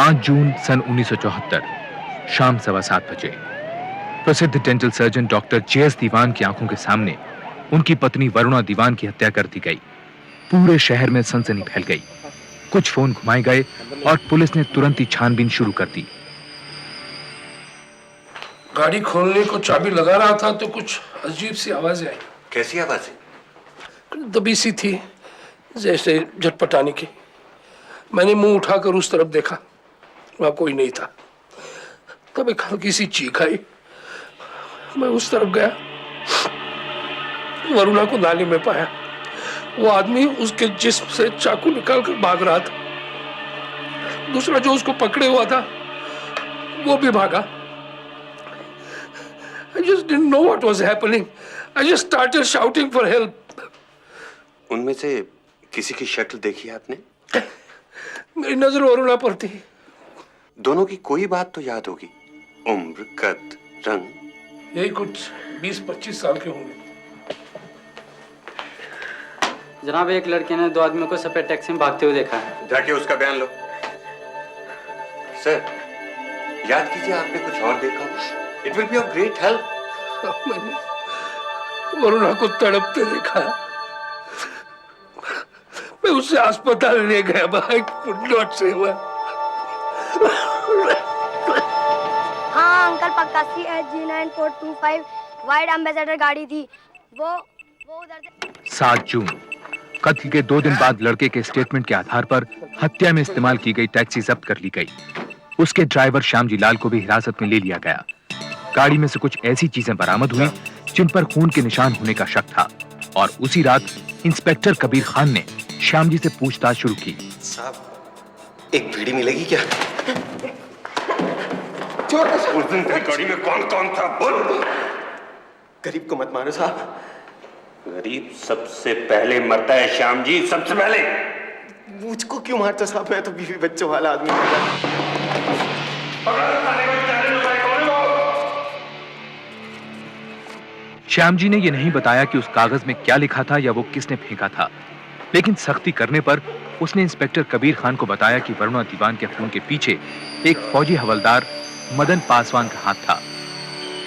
5 जून सन 1974 शाम 7:15 बजे प्रसिद्ध डेंटल सर्जन डॉक्टर जे.एस. दीवान की आंखों के सामने उनकी पत्नी वरुणा दीवान की हत्या कर दी गई। पूरे शहर में सनसनी फैल गई। कुछ फोन घुमाए गए और पुलिस ने तुरंत ही छानबीन शुरू कर दी। गाड़ी खोलने को चाबी लगा रहा था तो कुछ अजीब सी आवाजें आई। कैसी आवाजें? दबी सी थी, जैसे झटपटाने की। मैंने मुंह उठाकर उस तरफ देखा, वहां कोई नहीं था। तब एक हल्की सी चीख आई। मैं उस तरफ गया, वरुणा को नाली में पाया। वो आदमी उसके जिस्म से चाकू निकालकर भाग रहा था। दूसरा जो उसको पकड़े हुआ था वो भी भागा। I just didn't know what was happening. I just started shouting for help. उनमें से किसी की शक्ल देखी है आपने? मेरी नजर वरुणा पर थी। दोनों की कोई बात तो याद होगी। उम्र, कद, रंग। यही कुछ 20-25 साल के होंगे। जनाब, एक लड़के ने 2 आदमियों को सफेद टैक्सी में भागते हुए देखा है। जाके उसका बयान लो। सर, याद कीजिए आपने कुछ और देखा हो। It will be of great help. मैंने वरुणा को तड़पते देखा। मैं उसे अस्पताल ले गया। I could not save her. हाँ अंकल, पक्का CH-G9425 वाइड एम्बेसडर गाड़ी थी। वो उधर से। 7 जून कत्ल के 2 दिन बाद लड़के के स्टेटमेंट के आधार पर हत्या में इस्तेमाल की गई टैक्सी जब्त कर ली गई। उसके ड्राइवर श्यामजी लाल को भी हिरासत में ले लिया गया। गाड़ी में से कुछ ऐसी चीजें बरामद हुई जिन पर खून के निशान होने का शक था और उसी रात इंस्पेक्टर कबीर खान ने श्यामजी से पूछताछ शुरू की। साहब, एक बीड़ी मिलेगी क्या? उस दिन तेरी गाड़ी में कौन था? बोल। गरीब को मत मारो साहब। गरीब सबसे पहले मरता है श्याम जी, सबसे पहले। मुझको क्यों मारता साहब? मैं तो बीवी बच्चों वाला आदमी हूं। श्यामजी ने यह नहीं बताया कि उस कागज में क्या लिखा था या वो किसने फेंका था, लेकिन सख्ती करने पर उसने इंस्पेक्टर कबीर खान को बताया कि वरुणा दीवान के खून के पीछे एक फौजी हवलदार मदन पासवान का हाथ था।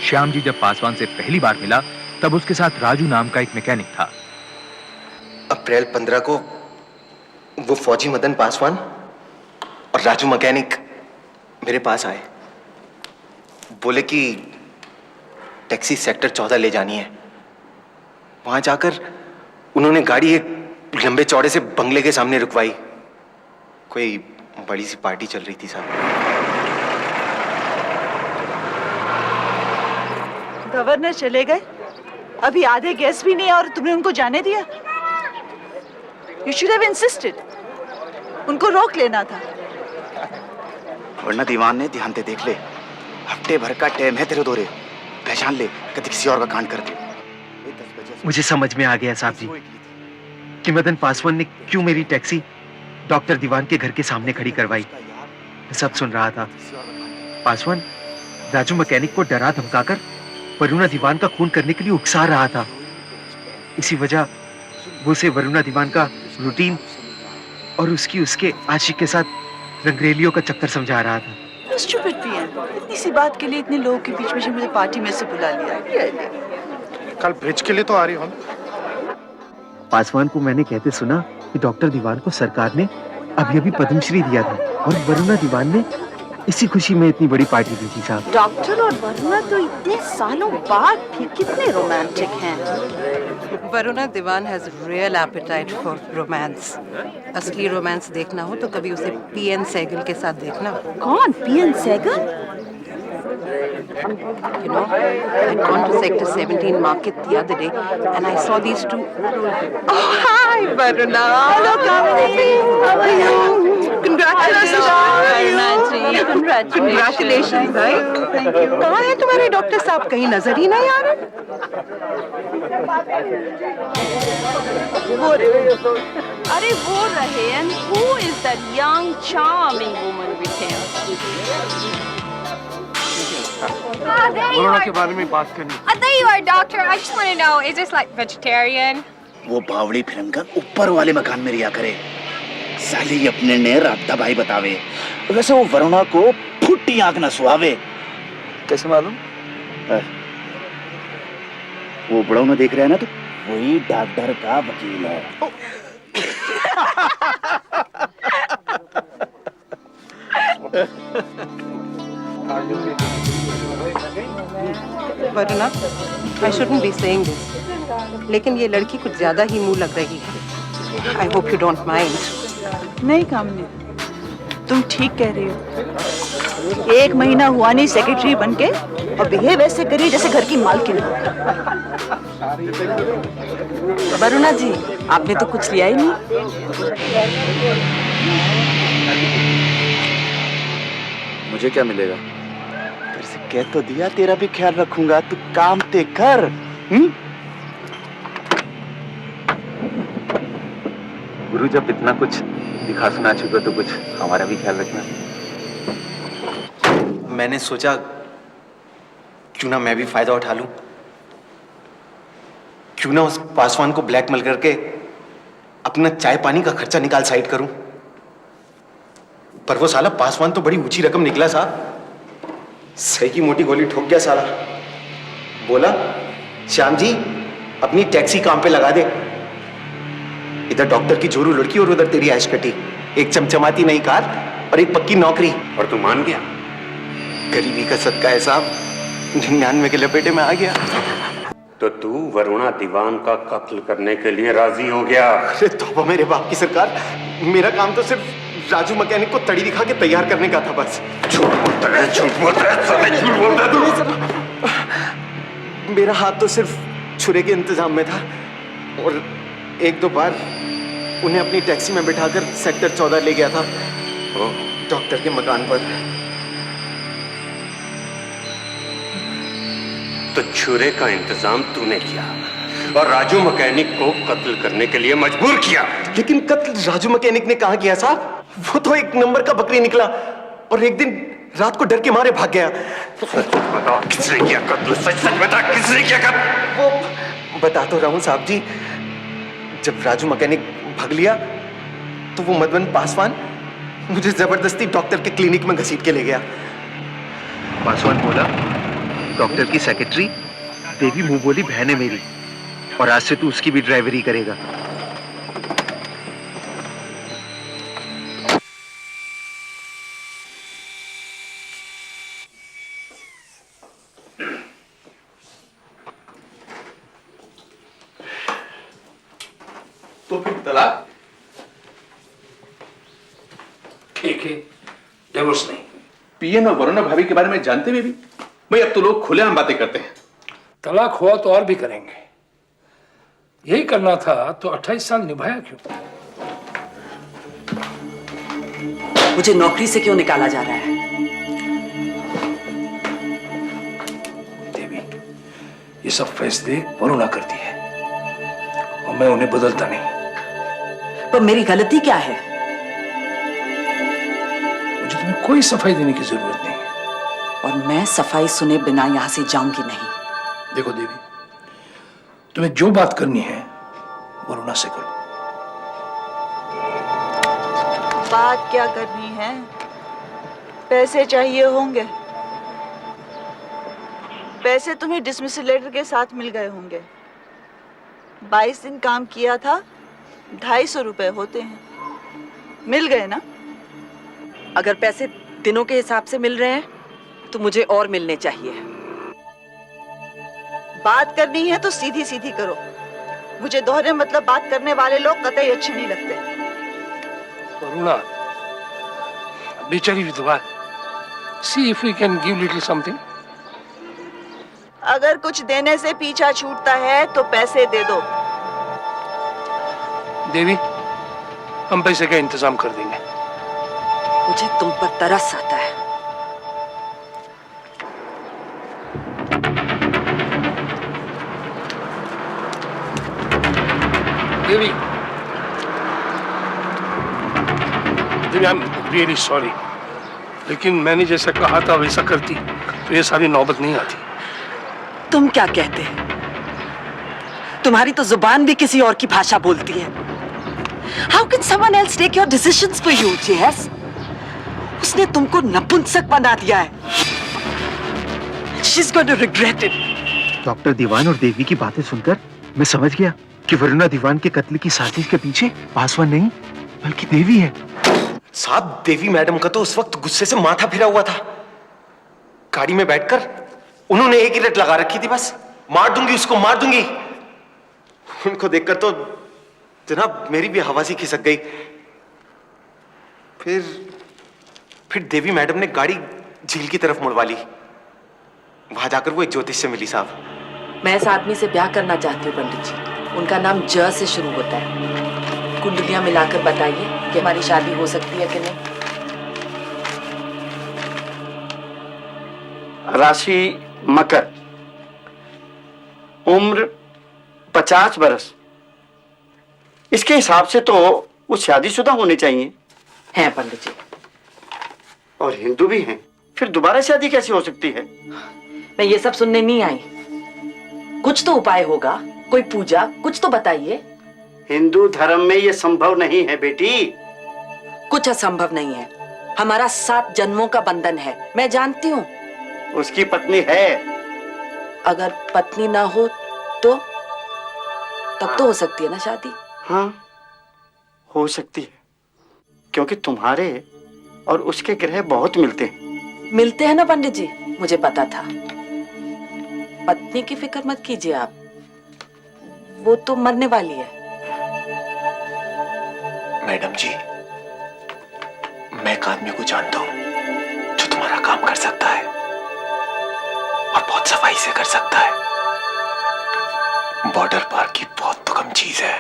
श्यामजी जब पासवान से पहली बार मिला तब उसके साथ राजू नाम का एक मैकेनिक था। अप्रैल 15 को वो फौजी मदन पासवान और राजू मैकेनिक मेरे पास आए। बोले कि टैक्सी सेक्टर 14 ले जानी है। वहां जाकर उन्होंने गाड़ी एक लंबे चौड़े से बंगले के सामने रुकवाई। कोई बड़ी सी पार्टी चल रही थी साहब। गवर्नर चले गए, अभी आधे गेस्ट भी नहीं और तुमने उनको जाने दिया। You should have insisted. उनको रोक लेना था। वरना दीवान ने ध्यान से देख ले, हफ्ते भर का टाइम है तेरे दोरे, पहचान ले कभी किसी और का कांड कर दे। मुझे समझ में आ गया साहब जी कि मदन पासवान ने क्यों मेरी टैक्सी डॉक्टर दीवान के घर के सामने खड़ी करवाई। मैं सब सुन रहा था। पासवान राजू मैकेनिक को डरा धमकाकर वरुणा दीवान का खून करने के लिए उकसा रहा था। इसी वजह वो उसे वरुणा दीवान का रूटीन और उसके आशिक के साथ रंगरेलियों का चक्कर समझा रहा था। Stupid PM, इतनी सी बात के लिए इतने लोगों के बीच में मुझे पार्टी में से बुला लिया। कल ब्रिज के लिए तो आ रही हो। पासवान को मैंने कहते सुना कि डॉक्टर दीवान को सरकार ने अभी पद्मश्री दिया था और वरुणा दीवान ने इसी खुशी में इतनी बड़ी पार्टी दी थी साहब। डॉक्टर और वरुणा तो इतने सालों बाद भी कितने रोमांटिक हैं। Varuna Deewan has real appetite for romance. असली रोमांस देखना हो तो कभी उसे पीएन सहगल के साथ देखना। कौन? PN Sehgal? You know, I'd gone to Sector 17 market the other day and I saw these two. Oh, hi, Varuna. Hello, Kaveri. How are you? Congratulations. Congratulations, भाई. कहाँ है तुम्हारे डॉक्टर साहब? कहीं नजर ही नहीं आ रहे. अरे वो रहे। And who is that young, charming woman with him? Varuna के बारे में बात करनी। There you are, doctor. I just want to know, is this like vegetarian? वो बावड़ी फिल्म का ऊपर वाले मकान में रिया करे। साली अपने ने रात दबाई बतावे वैसे वो वरुणा को फुट्टी आंख न सुहावे। कैसे मालूम? वो बड़ों में देख रहे हैं ना, तो वही डॉक्टर का वकील है। Varuna, I shouldn't be saying this, लेकिन ये लड़की कुछ ज्यादा ही मुंह लग रही है। I hope you don't mind. नहीं कामनी, तुम ठीक कह रही हो। 1 महीना हुआ नहीं सेक्रेटरी बनके और बिहेव ऐसे करी जैसे घर की मालकिन। वरुणा जी, आपने तो कुछ लिया ही नहीं। मुझे क्या मिलेगा? तेरे से कह तो दिया, तेरा भी ख्याल रखूंगा, तू काम ते कर। गुरु, जब इतना कुछ दिखा सुना चुका तो कुछ हमारा भी ख्याल रखना। मैंने सोचा क्यों ना मैं भी फायदा उठा लूं, क्यों ना उस पासवान को ब्लैकमेल करके अपना चाय पानी का खर्चा निकाल साइड करूं। पर वो साला पासवान तो बड़ी ऊंची रकम निकला साहब, सही की मोटी गोली ठोक गया साला। बोला, श्याम जी अपनी टैक्सी काम पे लगा दे। इधर डॉक्टर की जोरू लड़की और उधर तेरी ऐश कटी, एक चमचमाती नई कार और एक पक्की नौकरी। और तू मान गया? गरीबी का सदका है साहब, 99 के लपेटे में आ गया। तो तू वरुणा दीवान का कत्ल करने के लिए राजी हो गया? अरे तौबा मेरे बाप की सरकार, मेरा काम तो सिर्फ राजू मैकेनिक को तड़ी दिखा के तैयार करने का था बस। झूठ बोलता है, झूठ बोलता है, साले झूठ बोलता है तू। मेरा हाथ तो सिर्फ छुरे के इंतजाम में था और 1-2 बार उन्हें अपनी टैक्सी में बिठाकर सेक्टर 14 ले गया था, डॉक्टर के मकान पर। तो छुरे का इंतजाम तूने किया और राजू मैकेनिक को कत्ल करने के लिए मजबूर किया। लेकिन कत्ल राजू मैकेनिक ने कहां किया साहब? वो तो 1 नंबर का बकरी निकला और एक दिन रात को डर के मारे भाग गया। बता किसने किया कत्ल? सच सच बता, किसने किया कत्ल? वो बता तो रहा हूं साहब जी, जब राजू मैकेनिक भाग लिया तो वो मदन पासवान मुझे जबरदस्ती डॉक्टर के क्लिनिक में घसीट के ले गया। पासवान बोला, डॉक्टर की सेक्रेटरी देवी मुंह बोली बहन है मेरी, और आज से तू उसकी भी ड्राइवरी करेगा। तो फिर तलाक? ठीक है, डिवोर्स नहीं। पीएन और वरुणा भाभी के बारे में जानते हुए भी भाई अब तो लोग खुलेआम बातें करते हैं। तलाक हुआ तो और भी करेंगे, यही करना था तो 28 साल निभाया क्यों? मुझे नौकरी से क्यों निकाला जा रहा है? देवी, ये सब फैसले वरुणा करती है और मैं उन्हें बदलता नहीं। पर मेरी गलती क्या है? मुझे तुम्हें कोई सफाई देने की जरूरत नहीं, और मैं सफाई सुने बिना यहां से जाऊंगी नहीं। देखो देवी, तुम्हें जो बात करनी है वरुणा से करो। बात क्या करनी है? पैसे चाहिए होंगे, पैसे तुम्हें डिसमिसल लेटर के साथ मिल गए होंगे। 22 दिन काम किया था, 250 रुपए होते हैं, मिल गए ना? अगर पैसे दिनों के हिसाब से मिल रहे हैं तो मुझे और मिलने चाहिए। बात करनी है तो सीधी सीधी करो, मुझे दोहरे मतलब बात करने वाले लोग कतई अच्छे नहीं लगते। वरुणा, बेचारी विधवा, see if we can give little something. अगर कुछ देने से पीछा छूटता है तो पैसे दे दो। देवी, हम पैसे का इंतजाम कर देंगे। मुझे तुम पर तरस आता है। देवी, देवी, आई एम रियली सॉरी, लेकिन मैंने जैसा कहा था वैसा करती तो ये सारी नौबत नहीं आती। तुम क्या कहते हैं? तुम्हारी तो जुबान भी किसी और की भाषा बोलती है। How can someone else take your decisions for you, J.S.? उसने तुमको नपुंसक बना दिया है। She's going to regret it. Doctor Deewan और देवी की बातें सुनकर मैं समझ गया कि वरुणा दीवान के कत्ल की साजिश के पीछे पासवान नहीं बल्कि देवी है। साहब, देवी मैडम का तो उस वक्त गुस्से से माथा फिरा हुआ था। गाड़ी में बैठकर उन्होंने एक ही रट लगा रखी थी, बस मार दूंगी उसको, मार दूंगी। उनको देखकर तो जनाब मेरी भी हवा सी खिसक गई। फिर देवी मैडम ने गाड़ी झील की तरफ मुड़वा ली। वहां जाकर वो एक ज्योतिष से मिली। साहब, मैं इस आदमी से ब्याह करना चाहती हूँ पंडित जी। उनका नाम ज से शुरू होता है। कुंडलियां मिलाकर बताइए कि हमारी शादी हो सकती है कि नहीं। राशि मकर, उम्र 50 बरस। इसके हिसाब से तो वो शादीशुदा होने चाहिए। हैं पंडित जी। और हिंदू भी हैं, फिर दोबारा शादी कैसे हो सकती है? मैं ये सब सुनने नहीं आई। कुछ तो उपाय होगा, कोई पूजा, कुछ तो बताइए। हिंदू धर्म में ये संभव नहीं है बेटी। कुछ असंभव नहीं है। हमारा 7 जन्मों का बंधन है, मैं जानती हूँ। उसकी पत्नी है। अगर पत्नी ना हो तो तब तो हो सकती है ना शादी। हाँ, हो सकती है, क्योंकि तुम्हारे और उसके ग्रह बहुत मिलते हैं। मिलते हैं ना पंडित जी, मुझे पता था। पत्नी की फिक्र मत कीजिए आप, वो तो मरने वाली है। मैडम जी, मैं एक आदमी को जानता हूं जो तुम्हारा काम कर सकता है और बहुत सफाई से कर सकता है। बॉर्डर पार की बहुत तो कम चीज है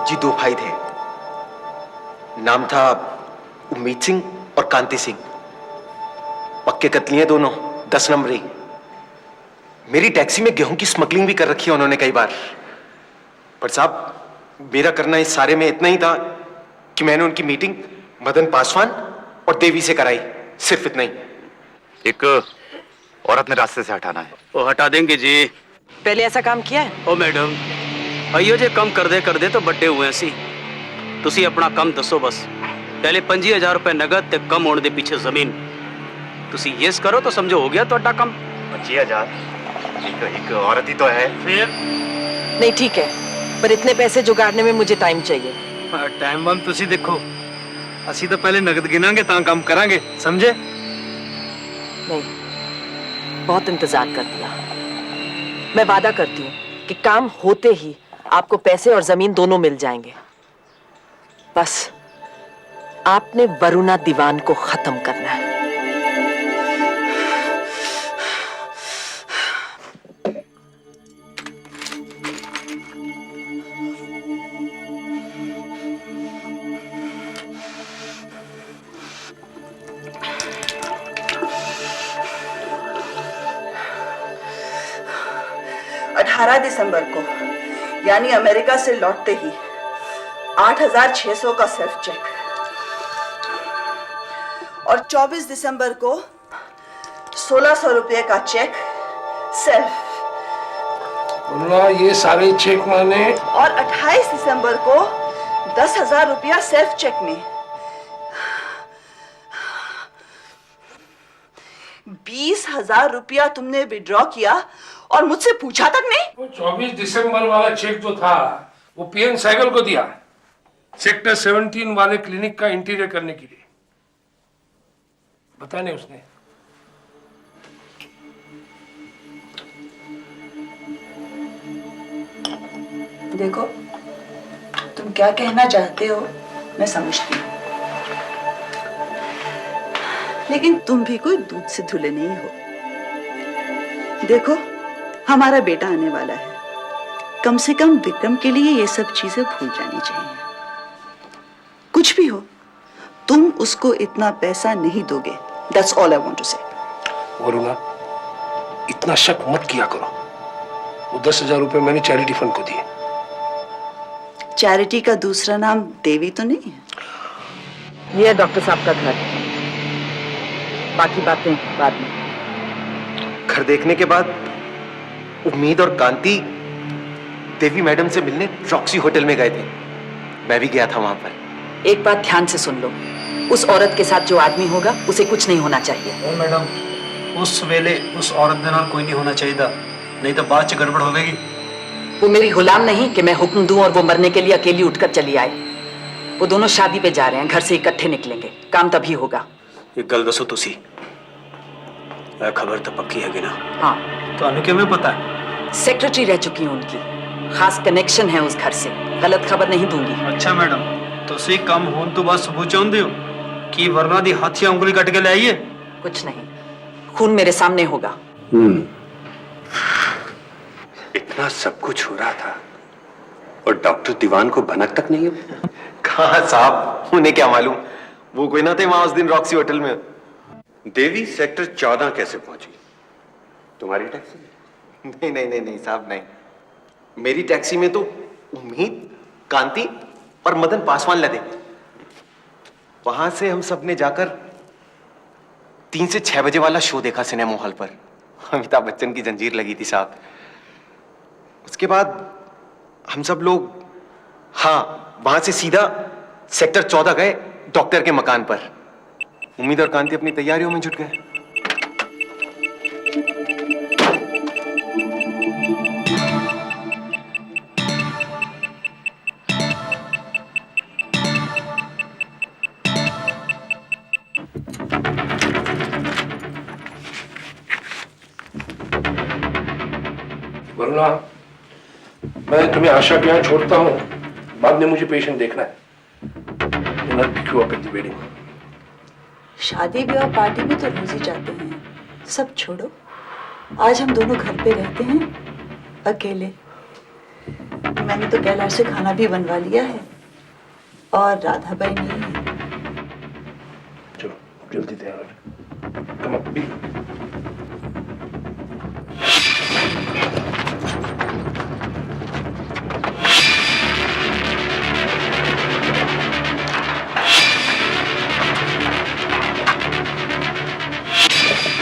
जी। 2 भाई थे, नाम था उम्मीद सिंह और कांति सिंह। पक्के कतली हैं दोनों, 10 नंबरी। मेरी टैक्सी में गेहूं की स्मगलिंग भी कर रखी है उन्होंने कई बार। पर साहब, मेरा करना इस सारे में इतना ही था कि मैंने उनकी मीटिंग मदन पासवान और देवी से कराई, सिर्फ इतना ही। एक औरत ने रास्ते से हटाना है। वो हटा देंगे जी। पहले ऐसा काम किया है? ओ मैडम, आइयो जे कम कर दे तो बड्डे हुए सी। तुसी अपना कम दसो बस। पहले 25,000 रुपए नगद ते कम होने दे पीछे जमीन। तुसी यस करो तो समझो हो गया तोड़ा कम। 25,000 एक औरत ही तो है। फिर नहीं ठीक है, पर इतने पैसे जुगाड़ने में मुझे टाइम चाहिए। टाइम बम तुसी देखो, असी तो पहले नगद गिनांगे ता काम करांगे, समझे? नहीं, बहुत इंतजार कर दिया। मैं वादा करती हूँ कि काम होते ही आपको पैसे और जमीन दोनों मिल जाएंगे। बस आपने वरुणा दीवान को खत्म करना है। दिसंबर को यानी अमेरिका से लौटते ही 8,600 का सेल्फ चेक और 24 दिसंबर को 1,600 रुपए का चेक सेल्फ। ये सारे चेक माने? और 28 दिसंबर को 10,000 रुपया सेल्फ चेक में। 20,000 रुपया तुमने विड्रॉ किया और मुझसे पूछा तक नहीं। वो 24 दिसंबर वाला चेक जो था वो पीएन सहगल को दिया, सेक्टर 17 वाले क्लिनिक का इंटीरियर करने के लिए। बता नहीं उसने। देखो, तुम क्या कहना चाहते हो मैं समझती हूँ, लेकिन तुम भी कोई दूध से धुले नहीं हो। देखो, हमारा बेटा आने वाला है, कम से कम विक्रम के लिए ये सब चीजें भूल जानी चाहिए। कुछ भी हो, तुम उसको इतना पैसा नहीं दोगे। That's all I want to say. Varuna, इतना शक मत किया करो। वो 10,000 रुपए मैंने चैरिटी फंड को दिए। चैरिटी का दूसरा नाम देवी तो नहीं है? ये है डॉक्टर साहब का घर, बाकी बातें बाद में। घर देखने के बाद उम्मीद और कांति देवी मैडम से मिलने रॉक्सी होटल में गए थे। मैं भी गया था वहां पर। एक बात ध्यान से सुन लो, उस औरत के साथ जो आदमी होगा उसे कुछ नहीं होना चाहिए। ओ मैडम, उस वेले उस औरत के नाल कोई नहीं होना चाहिए, नहीं तो बाद च गड़बड़ होगी। वो मेरी गुलाम नहीं कि मैं हुक्म दूं और वो मरने के लिए अकेली उठकर चली आए। वो दोनों शादी पे जा रहे हैं, घर से इकट्ठे निकलेंगे, काम तभी होगा। एक गल दसो तुसी, खबर तो पक्की है ना? हाँ। तो किवें पता है? सेक्रेटरी रह चुकी हूँ उनकी, खास कनेक्शन है उस घर से, गलत खबर नहीं दूंगी। अच्छा मैडम, तुसी कम होने तो बाद सबूत चाहते हो कि वरना दी हाथ या उंगली कट के ले आइए? कुछ नहीं, खून मेरे सामने होगा। इतना सब कुछ हो रहा था और डॉक्टर दीवान को भनक तक नहीं हुई। कहाँ साहब, उन्हें क्या मालूम, वो कोई ना थे वहां उस दिन रॉक्सी होटल में। देवी सेक्टर 14 कैसे पहुंची? तुम्हारी टैक्सी में? नहीं नहीं नहीं नहीं साहब, नहीं। मेरी टैक्सी में तो उम्मीद, कांति और मदन पासवान लदे। वहां से हम सब ने जाकर 3 से 6 बजे वाला शो देखा सिनेमा हॉल पर। अमिताभ बच्चन की जंजीर लगी थी साहब। उसके बाद हम सब लोग, हाँ, वहां से सीधा सेक्टर 14 गए, डॉक्टर के मकान पर। उम्मीद और कांति अपनी तैयारियों में जुट गए। वरुणा, मैं तुम्हें आशा के यहाँ छोड़ता हूँ, बाद में मुझे पेशेंट देखना है। शादी ब्याह पार्टी में तो रोज ही जाते हैं, सब छोड़ो। आज हम दोनों घर पे रहते हैं अकेले। मैंने तो कैलाश से खाना भी बनवा लिया है और राधाबाई नहीं है। चलो जल्दी तैयार हो। कम अप भी।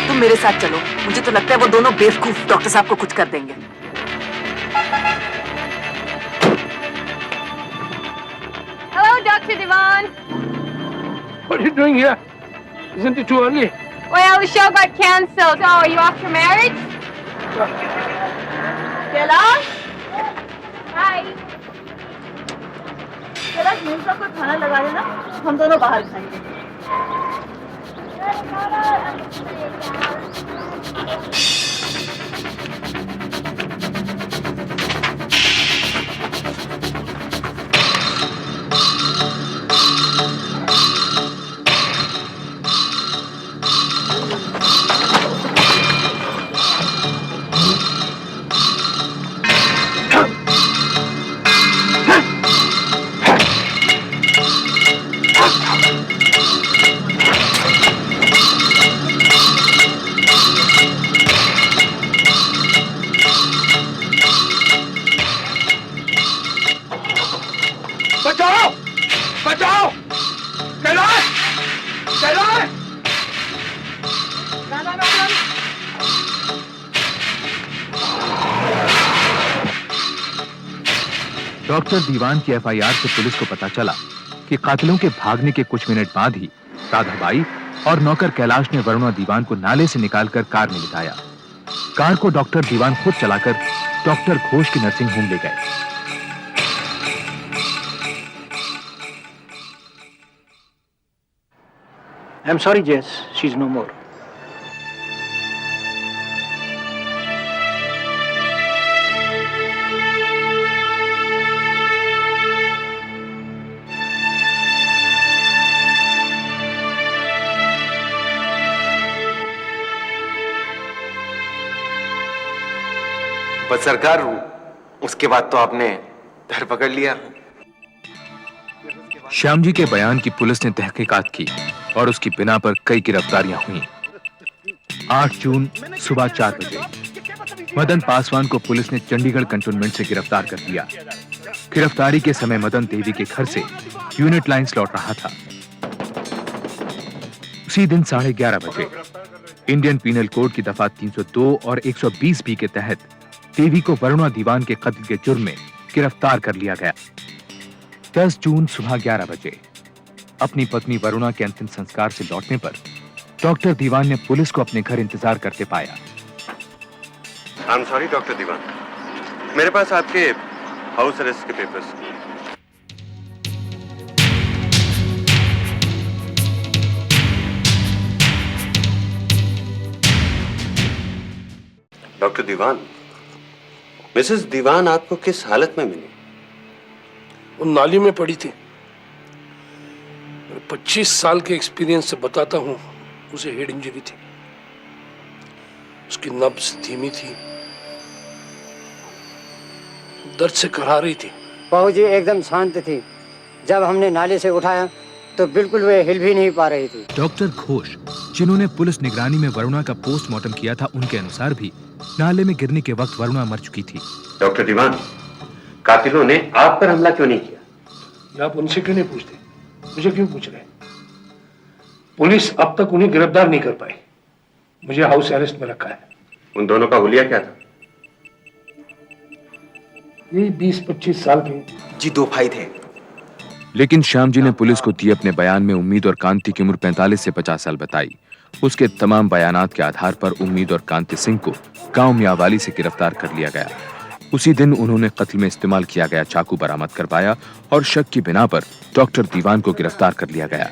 तुम मेरे साथ चलो, मुझे तो लगता है वो दोनों बेवकूफ डॉक्टर साहब को कुछ कर देंगे। Hello, Dr. Divan. What are you doing here? Isn't it too early? Well, the show got cancelled. So, are you off your marriage? Kailash, Hi. Kailash मेरे साथ कोई खाना लगा देना, हम दोनों बाहर खाएंगे। बचाओ! बचाओ! कैलाश! कैलाश! डॉक्टर दीवान की एफआईआर से पुलिस को पता चला कि कातिलों के भागने के कुछ मिनट बाद ही राधाबाई और नौकर कैलाश ने वरुणा दीवान को नाले से निकालकर कार में लिटाया। कार को डॉक्टर दीवान खुद चलाकर डॉक्टर घोष की नर्सिंग होम ले गए। I'm sorry, Jess, she's no more. बस सरकार, उसके बाद तो आपने धर पकड़ लिया। श्याम जी के बयान की पुलिस ने तहकीकात की और उसकी बिना पर कई गिरफ्तारियां हुई। 8 जून सुबह 4 बजे मदन पासवान को पुलिस ने चंडीगढ़ कंटोनमेंट से गिरफ्तार कर लिया। गिरफ्तारी के समय मदन देवी के घर से यूनिट लाइंस लौट रहा था। उसी दिन 11:30 बजे इंडियन पीनल कोड की दफा 302 और 120 बी के तहत देवी को वरुणा दीवान के कत्ल के जुर्म में गिरफ्तार कर लिया गया। 10 जून सुबह 11 बजे अपनी पत्नी वरुणा के अंतिम संस्कार से लौटने पर डॉक्टर दीवान ने पुलिस को अपने घर इंतजार करते पाया। आई एम सॉरी डॉक्टर दीवान, मेरे पास आपके हाउस अरेस्ट के पेपर्स। डॉक्टर दीवान, मिसेस दीवान आपको किस हालत में मिली? वो नाली में पड़ी थी। 25 साल के एक्सपीरियंस से बताता हूं, उसे हेड इंजरी थी। उसकी नब्ज धीमी थी, दर्द से कराह रही थी। बहू जी एकदम शांत थी। जब हमने नाले से उठाया तो बिल्कुल वे हिल भी नहीं पा रही थी। डॉक्टर घोष, जिन्होंने पुलिस निगरानी में वरुणा का पोस्टमार्टम किया था, उनके अनुसार भी नाले में गिरने के वक्त वरुणा मर चुकी थी। डॉक्टर दीवान, कातिलों ने आप पर हमला क्यों नहीं किया? ये आप उनसे क्यों नहीं पूछते? मुझे क्यों पूछ रहे? पुलिस अब तक उन्हें गिरफ्तार नहीं कर पाई। मुझे हाउस अरेस्ट में रखा है। उन दोनों का हुलिया क्या था? ये 20-25 साल के जी 2 भाई थे। लेकिन श्याम जी ने पुलिस को दिए अपने बयान में उम्मीद और कांति की उम्र 45 से 50 साल बताई। उसके तमाम बयानात के आधार पर उम्मीद और कांति सिंह को गांव मियावाली से गिरफ्तार कर लिया गया। उसी दिन उन्होंने कत्ल में इस्तेमाल किया गया चाकू बरामद करवाया और शक की बिना पर डॉक्टर दीवान को गिरफ्तार कर लिया गया।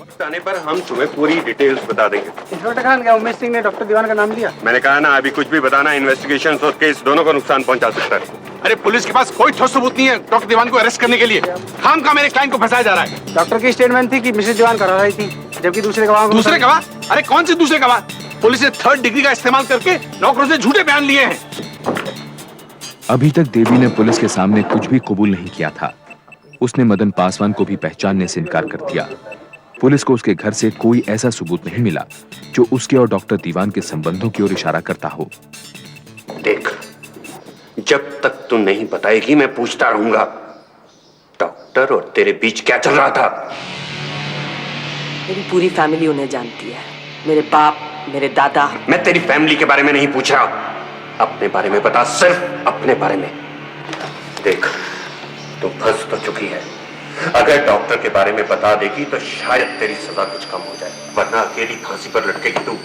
वक्त आने पर हम तुम्हें पूरी डिटेल्स बता देंगे। इंस्पेक्टर खान, क्या उमेश सिंह ने डॉक्टर दीवान का नाम लिया? मैंने कहा ना, अभी कुछ भी बताना इन्वेस्टिगेशन और केस दोनों को नुकसान पहुंचा सकता है। अरे पुलिस के पास कोई ठोस सबूत नहीं है डॉक्टर दीवान को अरेस्ट करने के लिए। खामखा मेरे क्लाइंट को फंसाया जा रहा है। डॉक्टर की स्टेटमेंट थी कि मिसेज दीवान करा रही थी, जबकि दूसरे गवाह दूसरे गवाह? अरे कौन से दूसरे गवाह? पुलिस ने 3rd डिग्री का इस्तेमाल करके नौकरों से झूठे बयान लिए हैं। अभी तक देवी ने पुलिस के सामने कुछ भी कबूल नहीं किया था। उसने मदन पासवान को भी पहचानने से इनकार कर दिया। पुलिस को उसके घर से कोई ऐसा सबूत नहीं मिला जो उसके और डॉक्टर दीवान के संबंधों की ओर इशारा करता हो। देख, जब तक तू नहीं बताएगी मैं पूछता रहूंगा, डॉक्टर और तेरे बीच क्या चल रहा था? मेरी पूरी फैमिली उन्हें जानती है। मेरे बाप, मेरे दादा। मैं तेरी फैमिली के बारे में नहीं पूछ रहा, अपने बारे में बता, सिर्फ अपने बारे में। देख, तू फंस तो चुकी है। अगर डॉक्टर के बारे में बता देगी तो शायद तेरी सजा कुछ कम हो जाए, वरना अकेली फांसी पर लटकेगी तू।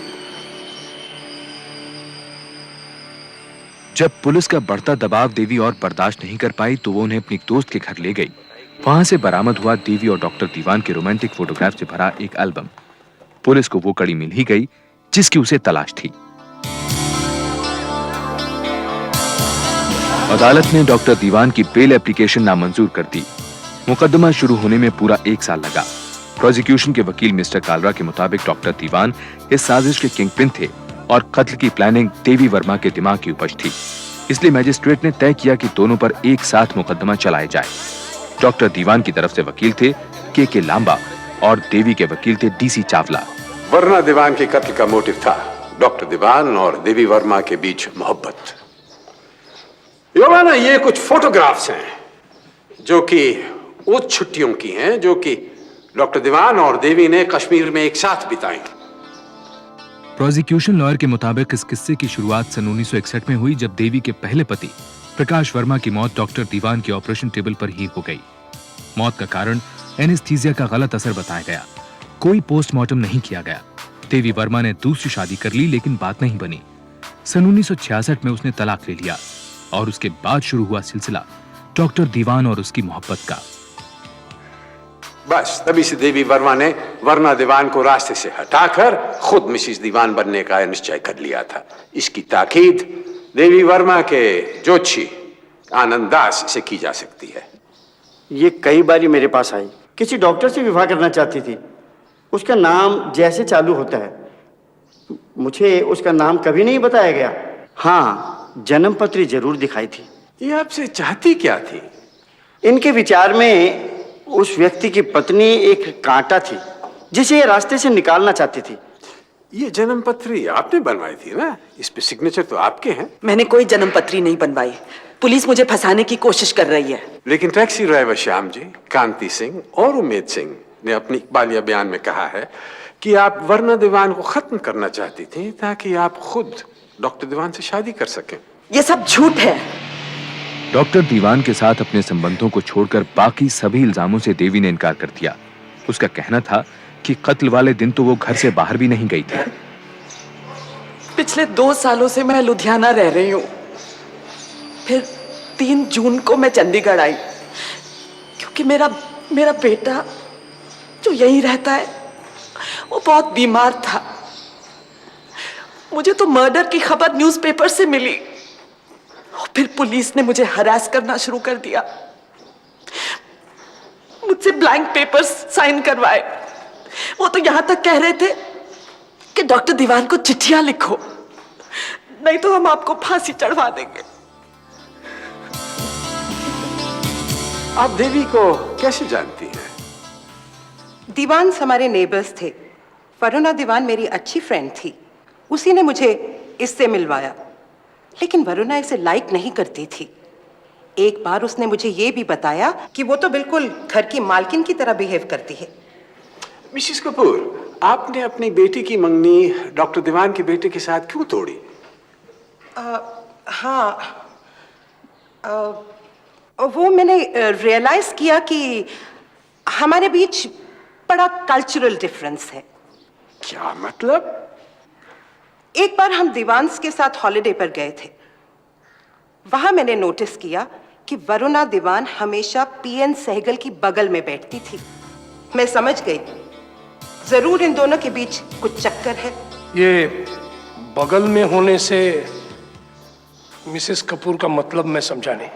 जब पुलिस का बढ़ता दबाव देवी और बर्दाश्त नहीं कर पाई तो वो उन्हें अपनी दोस्त के घर ले गई। वहां से बरामद हुआ देवी और डॉक्टर दीवान के रोमांटिक फोटोग्राफ से भरा एक एल्बम। पुलिस को वो कड़ी मिल ही गई जिसकी उसे तलाश थी। अदालत ने डॉक्टर दीवान की बेल एप्लीकेशन नामंजूर कर दी। मुकदमा शुरू होने में पूरा 1 साल लगा। प्रोसिक्यूशन के वकील मिस्टर कालरा के मुताबिक डॉक्टर दीवान इस साजिश के किंगपिन थे और कत्ल की प्लानिंग देवी वर्मा के दिमाग की उपज थी। इसलिए मैजिस्ट्रेट ने तय किया कि दोनों पर एक साथ मुकदमा चलाया जाए। डॉक्टर दीवान की तरफ से वकील थे के लांबा और देवी के वकील थे DC चावला। वर्मा दीवान के कत्ल का मोटिव था डॉक्टर दीवान और देवी वर्मा के बीच मोहब्बत। योवाना, ये कुछ फोटोग्राफ्स हैं जो कि उस छुट्टियों की हैं जो कि डॉक्टर दीवान और देवी ने कश्मीर में एक साथ बिताई। प्रोसिक्यूशन लॉयर के मुताबिक इस किस्से की शुरुआत सन 1961 में हुई, जब देवी के पहले पति प्रकाश वर्मा की मौत डॉक्टर दीवान के ऑपरेशन टेबल पर ही हो गई। मौत का कारण एनेस्थीसिया का गलत असर बताया गया। कोई पोस्टमार्टम नहीं किया गया। देवी वर्मा ने दूसरी शादी कर ली, लेकिन बात नहीं बनी। सन 1966 में उसने तलाक ले लिया और उसके बाद शुरू हुआ सिलसिला डॉक्टर दीवान और उसकी मोहब्बत का। बस तभी से देवी वर्मा ने वर्मा दीवान को रास्ते से हटाकर खुद मिसिस दीवान बनने का निश्चय कर लिया था। इसकी ताकीद देवी वर्मा के जोशी आनंद दास से की जा सकती है। ये कई बारी मेरे पास आई, किसी डॉक्टर से विवाह करना चाहती थी। उसका नाम जैसे चालू होता है, मुझे उसका नाम कभी नहीं बताया गया। हाँ, जन्म पत्री जरूर दिखाई थी। ये आपसे चाहती क्या थी? इनके विचार में उस व्यक्ति की पत्नी एक कांटा थी जिसे ये रास्ते से निकालना चाहती थी। ये जन्म पत्री आपने बनवाई थी ना? इस पे सिग्नेचर तो आपके हैं। मैंने कोई जन्म पत्री नहीं बनवाई। पुलिस मुझे फंसाने की कोशिश कर रही है। लेकिन टैक्सी ड्राइवर श्याम जी, कांति सिंह और उमेद सिंह ने अपनी इकबालिया बयान में कहा है कि आप वर्मा दीवान को खत्म करना चाहती थी ताकि आप खुद डॉक्टर दीवान से शादी कर सकें। ये सब झूठ है। डॉक्टर दीवान के साथ अपने संबंधों को छोड़कर बाकी सभी इल्जामों से देवी ने इनकार कर दिया। उसका कहना था कि कत्ल वाले दिन तो वो घर से बाहर भी नहीं गई थी। पिछले 2 सालों से मैं लुधियाना रह रही हूँ। फिर 3 जून को मैं चंडीगढ़ आई क्योंकि मेरा बेटा जो यहीं रहता है वो बहुत बीमार था। मुझे तो मर्डर की खबर न्यूज़पेपर से मिली और फिर पुलिस ने मुझे हरास करना शुरू कर दिया। मुझसे ब्लैंक पेपर्स साइन करवाए। वो तो यहां तक कह रहे थे कि डॉक्टर दीवान को चिट्ठियां लिखो, नहीं तो हम आपको फांसी चढ़वा देंगे। आप देवी को कैसे जानती हैं? दीवान हमारे नेबर्स थे। वरुणा दीवान मेरी अच्छी फ्रेंड थी। उसी ने मुझे इससे मिलवाया, लेकिन वरुणा इसे लाइक नहीं करती थी। एक बार उसने मुझे ये भी बताया कि वो तो बिल्कुल घर की मालकिन की तरह बिहेव करती है। मिसेस कपूर, आपने अपनी बेटी की मंगनी डॉक्टर दीवान के बेटे के साथ क्यों तोड़ी? हाँ, वो मैंने रियलाइज किया कि हमारे बीच बड़ा कल्चरल डिफरेंस है। क्या मतलब? एक बार हम दीवान्स के साथ हॉलिडे पर गए थे। वहां मैंने नोटिस किया कि वरुणा दीवान हमेशा पीएन सहगल की बगल में बैठती थी। मैं समझ गई, जरूर इन दोनों के बीच कुछ चक्कर है। ये बगल में होने से मिसेस कपूर का मतलब मैं समझा नहीं।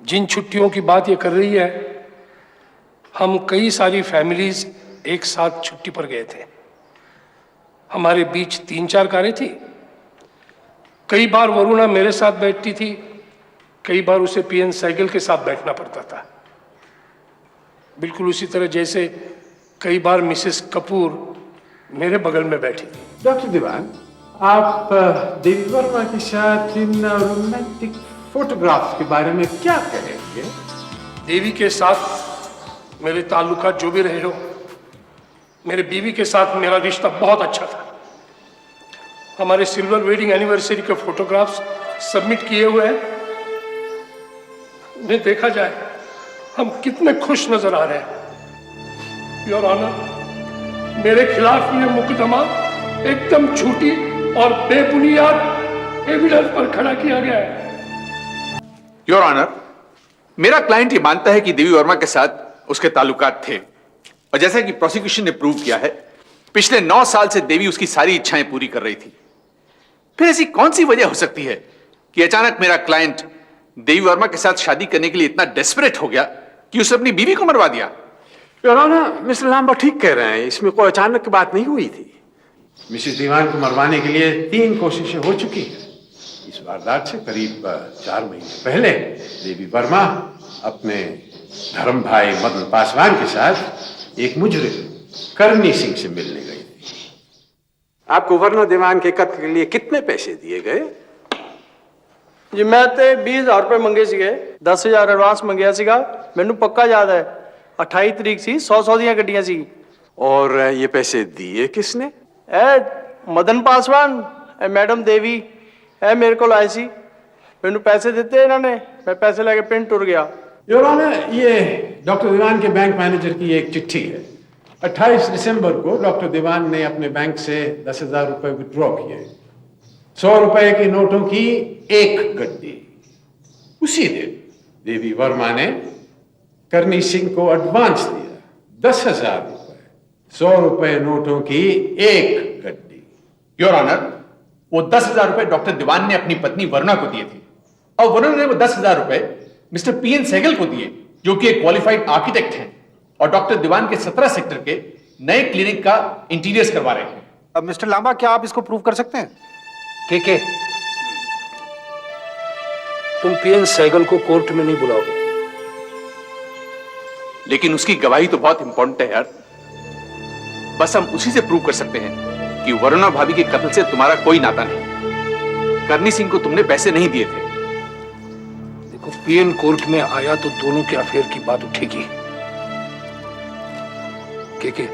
जिन छुट्टियों की बात ये कर रही है, हम कई सारी फैमिलीज एक साथ छुट्टी पर गए थे। हमारे बीच 3-4 कारें थी। कई बार वरुणा मेरे साथ बैठती थी, कई बार उसे पीएन सहगल के साथ बैठना पड़ता था। बिल्कुल उसी तरह जैसे कई बार मिसेस कपूर मेरे बगल में बैठी थी। डॉक्टर दीवान, आप देवी वर्मा के साथ इन रोमांटिक फोटोग्राफ्स के बारे में क्या कहेंगे? देवी के साथ मेरे ताल्लुकात जो भी रहे हो, मेरे बीवी के साथ मेरा रिश्ता बहुत अच्छा था। हमारे सिल्वर वेडिंग एनिवर्सरी के फोटोग्राफ्स सबमिट किए हुए हैं। उन्हें देखा जाए, हम कितने खुश नजर आ रहे हैं। योर ऑनर, मेरे खिलाफ ये मुकदमा एकदम झूठी और बेबुनियाद एविडेंस पर खड़ा किया गया है। योर ऑनर, मेरा क्लाइंट ये मानता है कि देवी वर्मा के साथ उसके ताल्लुकात थे, और जैसा कि प्रोसिक्यूशन ने प्रूव किया है, पिछले 9 साल से देवी उसकी सारी इच्छाएं पूरी कर रही थी। फिर ऐसी कौन सी वजह हो सकती है कि अचानक मेरा क्लाइंट देवी वर्मा के साथ शादी करने के लिए इतना डेस्परेट हो गया कि उसने अपनी बीवी को मरवा दिया? योर ऑनर, मिस्टर लांबा ठीक कह रहे हैं। इसमें कोई अचानक की बात नहीं हुई थी। मिसेस दीवान को मरवाने के लिए 3 कोशिशें हो चुकी हैं। इस वारदात से करीब 4 महीने पहले देवी वर्मा अपने धर्म भाई मदन पासवान के साथ एक मुजरिम करनी सिंह से मिलने गई थी। आपको वरुणा दीवान के कत्ल के लिए कितने पैसे दिए गए? जी मैं ते 20,000 रुपए मंगे सीगे। 10,000 एडवांस मंगया सीगा। मैनू पक्का याद है 28 तरीक सी 100 ਦੀਆਂ ਗੱਡੀਆਂ ਸੀ। और ये पैसे दिए किसने? मदन पासवान, मैडम देवी मेरे को आए सी। मैनू पैसे दिते इन्होंने, मैं पैसे लेके पिंड टुर गया। योर ऑनर, ये डॉक्टर दीवान के बैंक मैनेजर की एक चिट्ठी है। 28 दिसंबर को डॉक्टर दीवान ने अपने बैंक से 10,000 रुपए विड्रॉ किए। 100 रुपए के नोटों की एक गड्डी। उसी दिन देवी वर्मा ने करनी सिंह को एडवांस दिया 10,000 रुपए। 100 रुपए नोटों की एक गड्डी। योर ऑनर, वो 10,000 रुपए डॉक्टर दीवान ने अपनी पत्नी वरुणा को दिए थे, और वरुणा ने वो 10,000 रुपए मिस्टर पीएन सहगल को दिए, जो कि एक क्वालिफाइड आर्किटेक्ट हैं और डॉक्टर दीवान के 17 सेक्टर के नए क्लिनिक का इंटीरियर्स करवा रहे हैं। अब मिस्टर लांबा, क्या आप इसको प्रूव कर सकते हैं? के तुम पीएन सहगल को कोर्ट में नहीं बुलाओगे? लेकिन उसकी गवाही तो बहुत इंपॉर्टेंट है यार। बस हम उसी से प्रूव कर सकते हैं कि वरुणा भाभी के कत्ल से तुम्हारा कोई नाता नहीं। करनी सिंह को तुमने पैसे नहीं दिए थे। देखो, पीएन कोर्ट में आया तो दोनों के अफेयर की बात उठेगी। के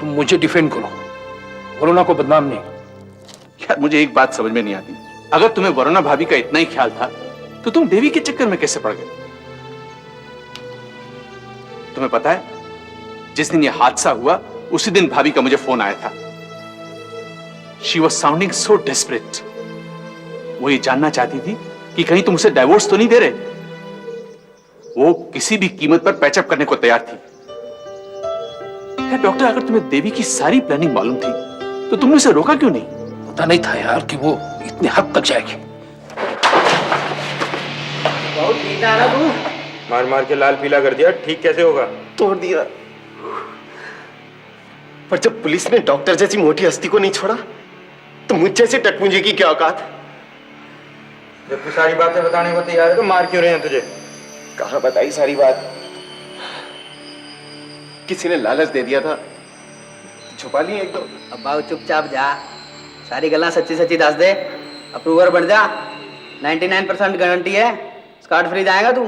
तुम मुझे डिफेंड करो, वरुणा को बदनाम नहीं। यार, मुझे एक बात समझ में नहीं आती। अगर तुम्हें वरुणा भाभी का इतना ही ख्याल था तो तुम देवी के चक्कर में कैसे पड़ गए? तुम्हें पता है, जिस दिन यह हादसा हुआ उसी दिन भाभी का मुझे फोन आया था। She was sounding so desperate. वो ये जानना चाहती थी कि कहीं तुम उसे डाइवोर्स तो नहीं दे रहे। वो किसी भी कीमत पर पैचअप करने को तैयार थी। डॉक्टर, अगर तुम्हें देवी की सारी प्लानिंग मालूम थी तो तुमने उसे रोका क्यों नहीं? पता नहीं था यार कि वो इतने हद तक जाएगी। बहुत पीता है तू। मार मार के लाल पीला कर दिया, ठीक कैसे होगा? तोड़ दिया। पर जब पुलिस ने डॉक्टर जैसी मोटी हस्ती को नहीं छोड़ा तो मुझ जैसे टकमुंजे की क्या औकात? जब तू सारी बातें बताने को तैयार है तो मार क्यों रहे हैं तुझे? कहाँ बताई सारी बात? किसी ने लालच दे दिया था, छुपा ली एक दो। अब बाबू चुपचाप जा, सारी गल्ला सच्ची सच्ची दस दे, अप्रूवर बन जा। 99% गारंटी है, स्कॉट फ्री जाएगा तू।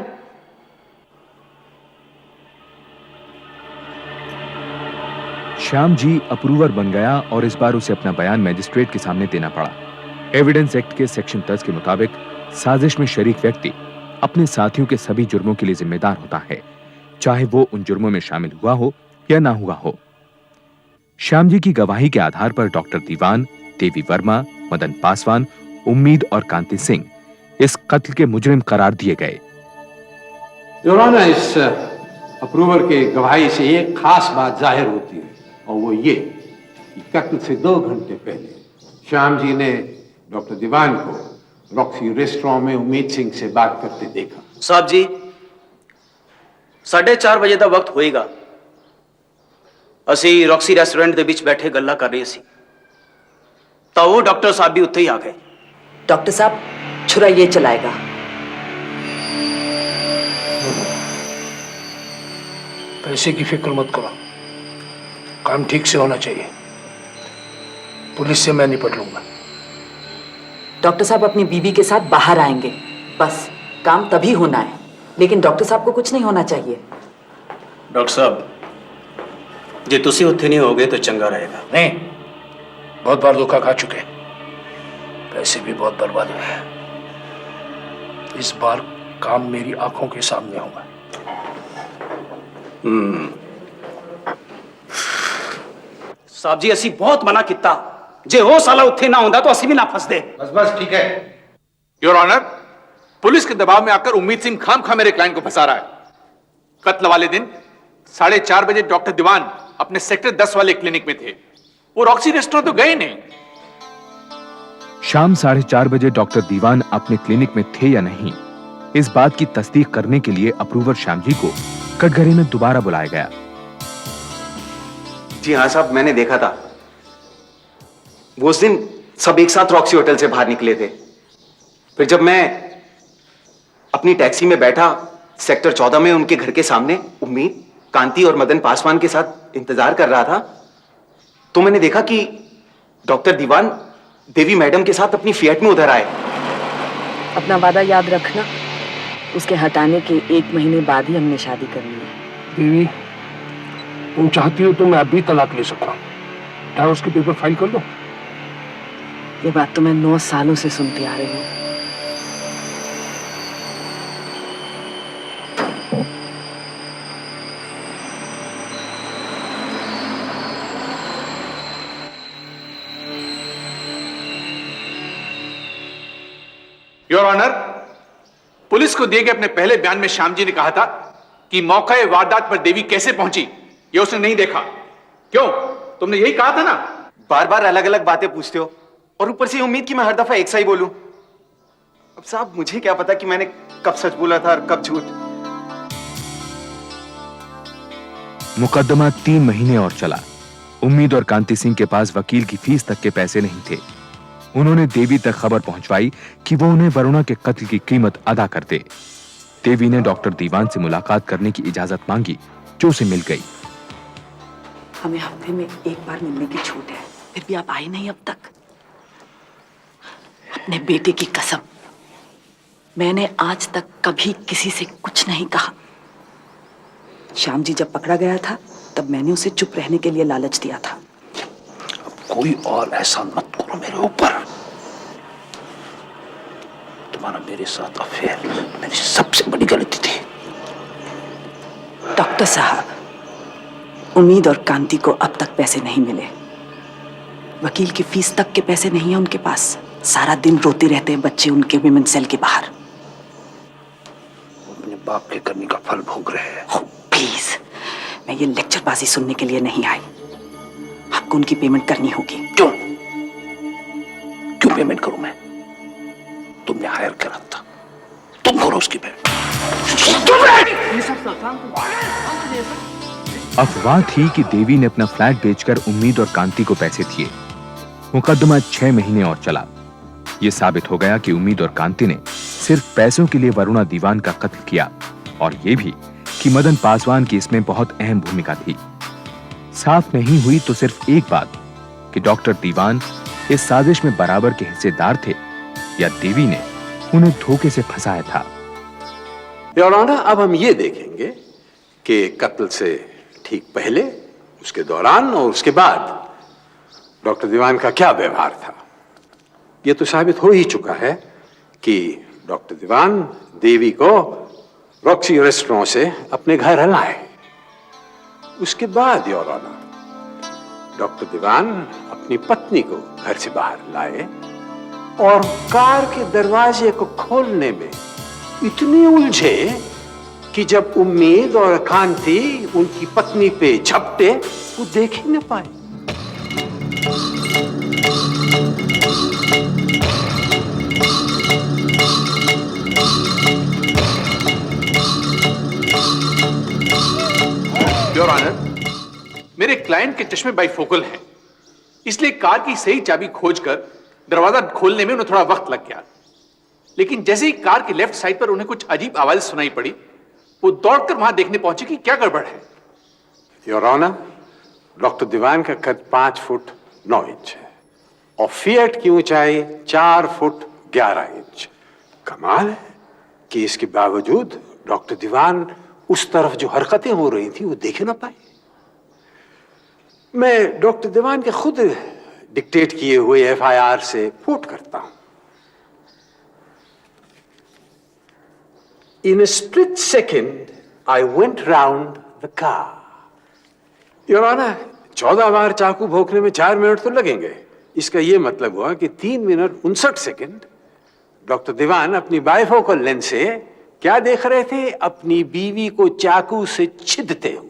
श्याम जी अप्रूवर बन गया और इस बार उसे अपना बयान मैजिस्ट्रेट के सामने देना पड़ा। एविडेंस एक्ट के सेक्शन 10 के मुताबिक साजिश में शरीक व्यक्ति अपने साथियों के सभी जुर्मों के लिए जिम्मेदार होता है, चाहे वो उन जुर्मों में शामिल हुआ हो या ना हुआ हो। श्याम जी की गवाही के आधार पर डॉक्टर दीवान, देवी वर्मा, मदन पासवान, उम्मीद और कांति सिंह इस कत्ल के मुजरिम करार दिए गए। योर ऑनर, इस अप्रूवर के गवाही से एक खास बात जाहिर होती है और वो ये कि कत्ल से 2 घंटे पहले श्याम जी ने डॉक्टर दीवान को रॉक्सी रेस्टोरेंट में उम्मीद सिंह से बात करते देखा। साहब जी 4:30 ਵਜੇ ਦਾ ਵਕਤ ਹੋਏਗਾ। ਅਸੀਂ ਰੌਕਸੀ ਰੈਸਟੋਰੈਂਟ ਦੇ ਵਿੱਚ ਬੈਠੇ ਗੱਲਾਂ ਕਰ ਰਹੇ ਸੀ ਤਾਂ ਉਹ ਡਾਕਟਰ ਸਾਹਿਬ ਵੀ ਉੱਥੇ ਹੀ ਆ ਗਏ। डॉक्टर साहब छुरा ये चलाएगा। पैसे की फिक्र मत करो, काम ठीक से होना चाहिए। पुलिस से मैं निपट लूंगा। डॉक्टर साहब अपनी बीवी के साथ बाहर आएंगे, बस काम तभी होना है, लेकिन डॉक्टर साहब को कुछ नहीं होना चाहिए। डॉक्टर साहब जे तुसी उत्थे नहीं होगे तो चंगा रहेगा। नहीं, बहुत बार धोखा खा चुके, पैसे भी बहुत बर्बाद हुए। इस बार काम मेरी आंखों के सामने होगा। साहब जी असी बहुत मना किया, जे हो साला उत्थे ना होंदा तो असी भी ना फसदे। बस बस ठीक है। योर ऑनर, पुलिस के दबाव में आकर उम्मीद सिंह खामखा मेरे क्लाइंट को फंसा रहा है। कत्ल वाले दिन 4:30 बजे डॉक्टर दीवान अपने सेक्टर 10 वाले क्लिनिक में थे। वो रॉक्सी रेस्टोरेंट तो गए नहीं। शाम 4:30 बजे डॉक्टर दीवान अपने क्लिनिक में थे या नहीं, इस बात की तस्दीक करने के लिए अप्रूवर श्याम जी को कटघरे में दोबारा बुलाया गया। जी हाँ साहब, मैंने देखा था। वो उस दिन सब एक साथ रॉक्सी होटल से बाहर निकले थे। फिर जब मैं अपनी टैक्सी में बैठा सेक्टर 14 में उनके घर के सामने उम्मीद, कांति और मदन पासवान के साथ इंतजार कर रहा था तो मैंने देखा कि डॉक्टर दीवान देवी मैडम के साथ अपनी फिएट में उधर आए। अपना वादा याद रखना, उसके हटाने के 1 महीने बाद ही हमने शादी करनी है। देवी, तुम चाहती हो तो मैं अभी तलाक ले सकता हूँ। डाइवोर्स के पेपर फाइल कर दो। ये बात तो मैं 9 सालों से सुनती आ रही हूँ। योर ऑनर, पुलिस को दिए गए अपने पहले बयान में श्याम जी ने कहा था कि मौके वारदात पर देवी कैसे पहुंची ये उसने नहीं देखा। क्यों? तुमने यही कहा था ना। बार बार अलग अलग बातें पूछते हो और ऊपर से उम्मीद कि मैं हर दफा एक सा ही बोलूं। अब साहब मुझे क्या पता कि मैंने कब सच बोला था और कब झूठ। मुकदमा 3 महीने और चला। उम्मीद और कांति सिंह के पास वकील की फीस तक के पैसे नहीं थे। उन्होंने देवी तक खबर पहुंचवाई कि वो उन्हें वरुणा के कत्ल की कीमत अदा कर दे। देवी ने डॉक्टर दीवान से मुलाकात करने की इजाजत मांगी, जो उसे मिल गई। हमें हफ्ते में 1 बार मिलने की छूट है, फिर भी आप आए नहीं अब तक। अपने बेटे की कसम, मैंने आज तक कभी किसी से कुछ नहीं कहा। श्याम जी जब पकड़ा गया था तब मैंने उसे चुप रहने के लिए लालच दिया था। कोई और ऐसा मत करो मेरे ऊपर। तुम्हारा मेरे साथ अफेयर मेरी सबसे बड़ी गलती थी। डॉक्टर डॉक्टर साहब, उम्मीद और कांति को अब तक पैसे नहीं मिले। वकील की फीस तक के पैसे नहीं है उनके पास। सारा दिन रोते रहते हैं बच्चे उनके विमेन सेल के बाहर। अपने बाप के करने का फल भोग रहे हैं। प्लीज, मैं ये लेक्चरबाजी सुनने के लिए नहीं आई। आपको उनकी पेमेंट करनी होगी। क्यों पेमेंट करूं मैं? तुमने हायर करा था, तुम करो उसकी पेमेंट। अफवाह थी कि देवी ने अपना फ्लैट बेचकर उम्मीद और कांति को पैसे दिए। मुकदमा 6 महीने और चला। यह साबित हो गया कि उम्मीद और कांति ने सिर्फ पैसों के लिए वरुणा दीवान का कत्ल किया, और यह भी कि मदन पासवान की इसमें बहुत अहम भूमिका थी। साफ नहीं हुई तो सिर्फ एक बात कि डॉक्टर दीवान इस साजिश में बराबर के हिस्सेदार थे या देवी ने उन्हें धोखे से फंसाया था। योर ऑनर, अब हम ये देखेंगे कि कत्ल से ठीक पहले, उसके दौरान और उसके बाद डॉक्टर दीवान का क्या व्यवहार था। यह तो साबित हो ही चुका है कि डॉक्टर दीवान देवी को रॉक्सी रेस्टोरेंट से अपने घर लाए। उसके बाद योर ऑनर, डॉक्टर दीवान अपनी पत्नी को घर से बाहर लाए और कार के दरवाजे को खोलने में इतने उलझे कि जब उम्मीद और कांति उनकी पत्नी पे झपटे, वो देख ही न पाए। योर ऑनर, मेरे क्लाइंट के चश्मे बाइफोकल हैं, इसलिए कार की सही चाबी खोजकर दरवाजा खोलने में उन्हें थोड़ा वक्त लग गया। लेकिन जैसे ही कार की लेफ्ट साइड पर उन्हें कुछ अजीब आवाज सुनाई पड़ी, वो दौड़कर वहां देखने पहुंचे कि क्या गड़बड़ है। योर ऑनर, डॉक्टर दीवान का कद 5 फुट 9 इंच है और फिएट की ऊंचाई 4 फुट 11 इंच। कमाल है कि इसके बावजूद डॉक्टर दीवान उस तरफ जो हरकतें हो रही थी वो देख ना पाए। मैं डॉक्टर दीवान के खुद डिक्टेट किए हुए एफआईआर से कोट करता हूं। In a split second, I went round the car. Your Honor, 14 बार चाकू भोंकने में 4 मिनट तो लगेंगे। इसका यह मतलब हुआ कि 3 मिनट 59 सेकंड डॉक्टर दीवान अपनी बाइफोकल लेंस से क्या देख रहे थे? अपनी बीवी को चाकू से छिदते हुए।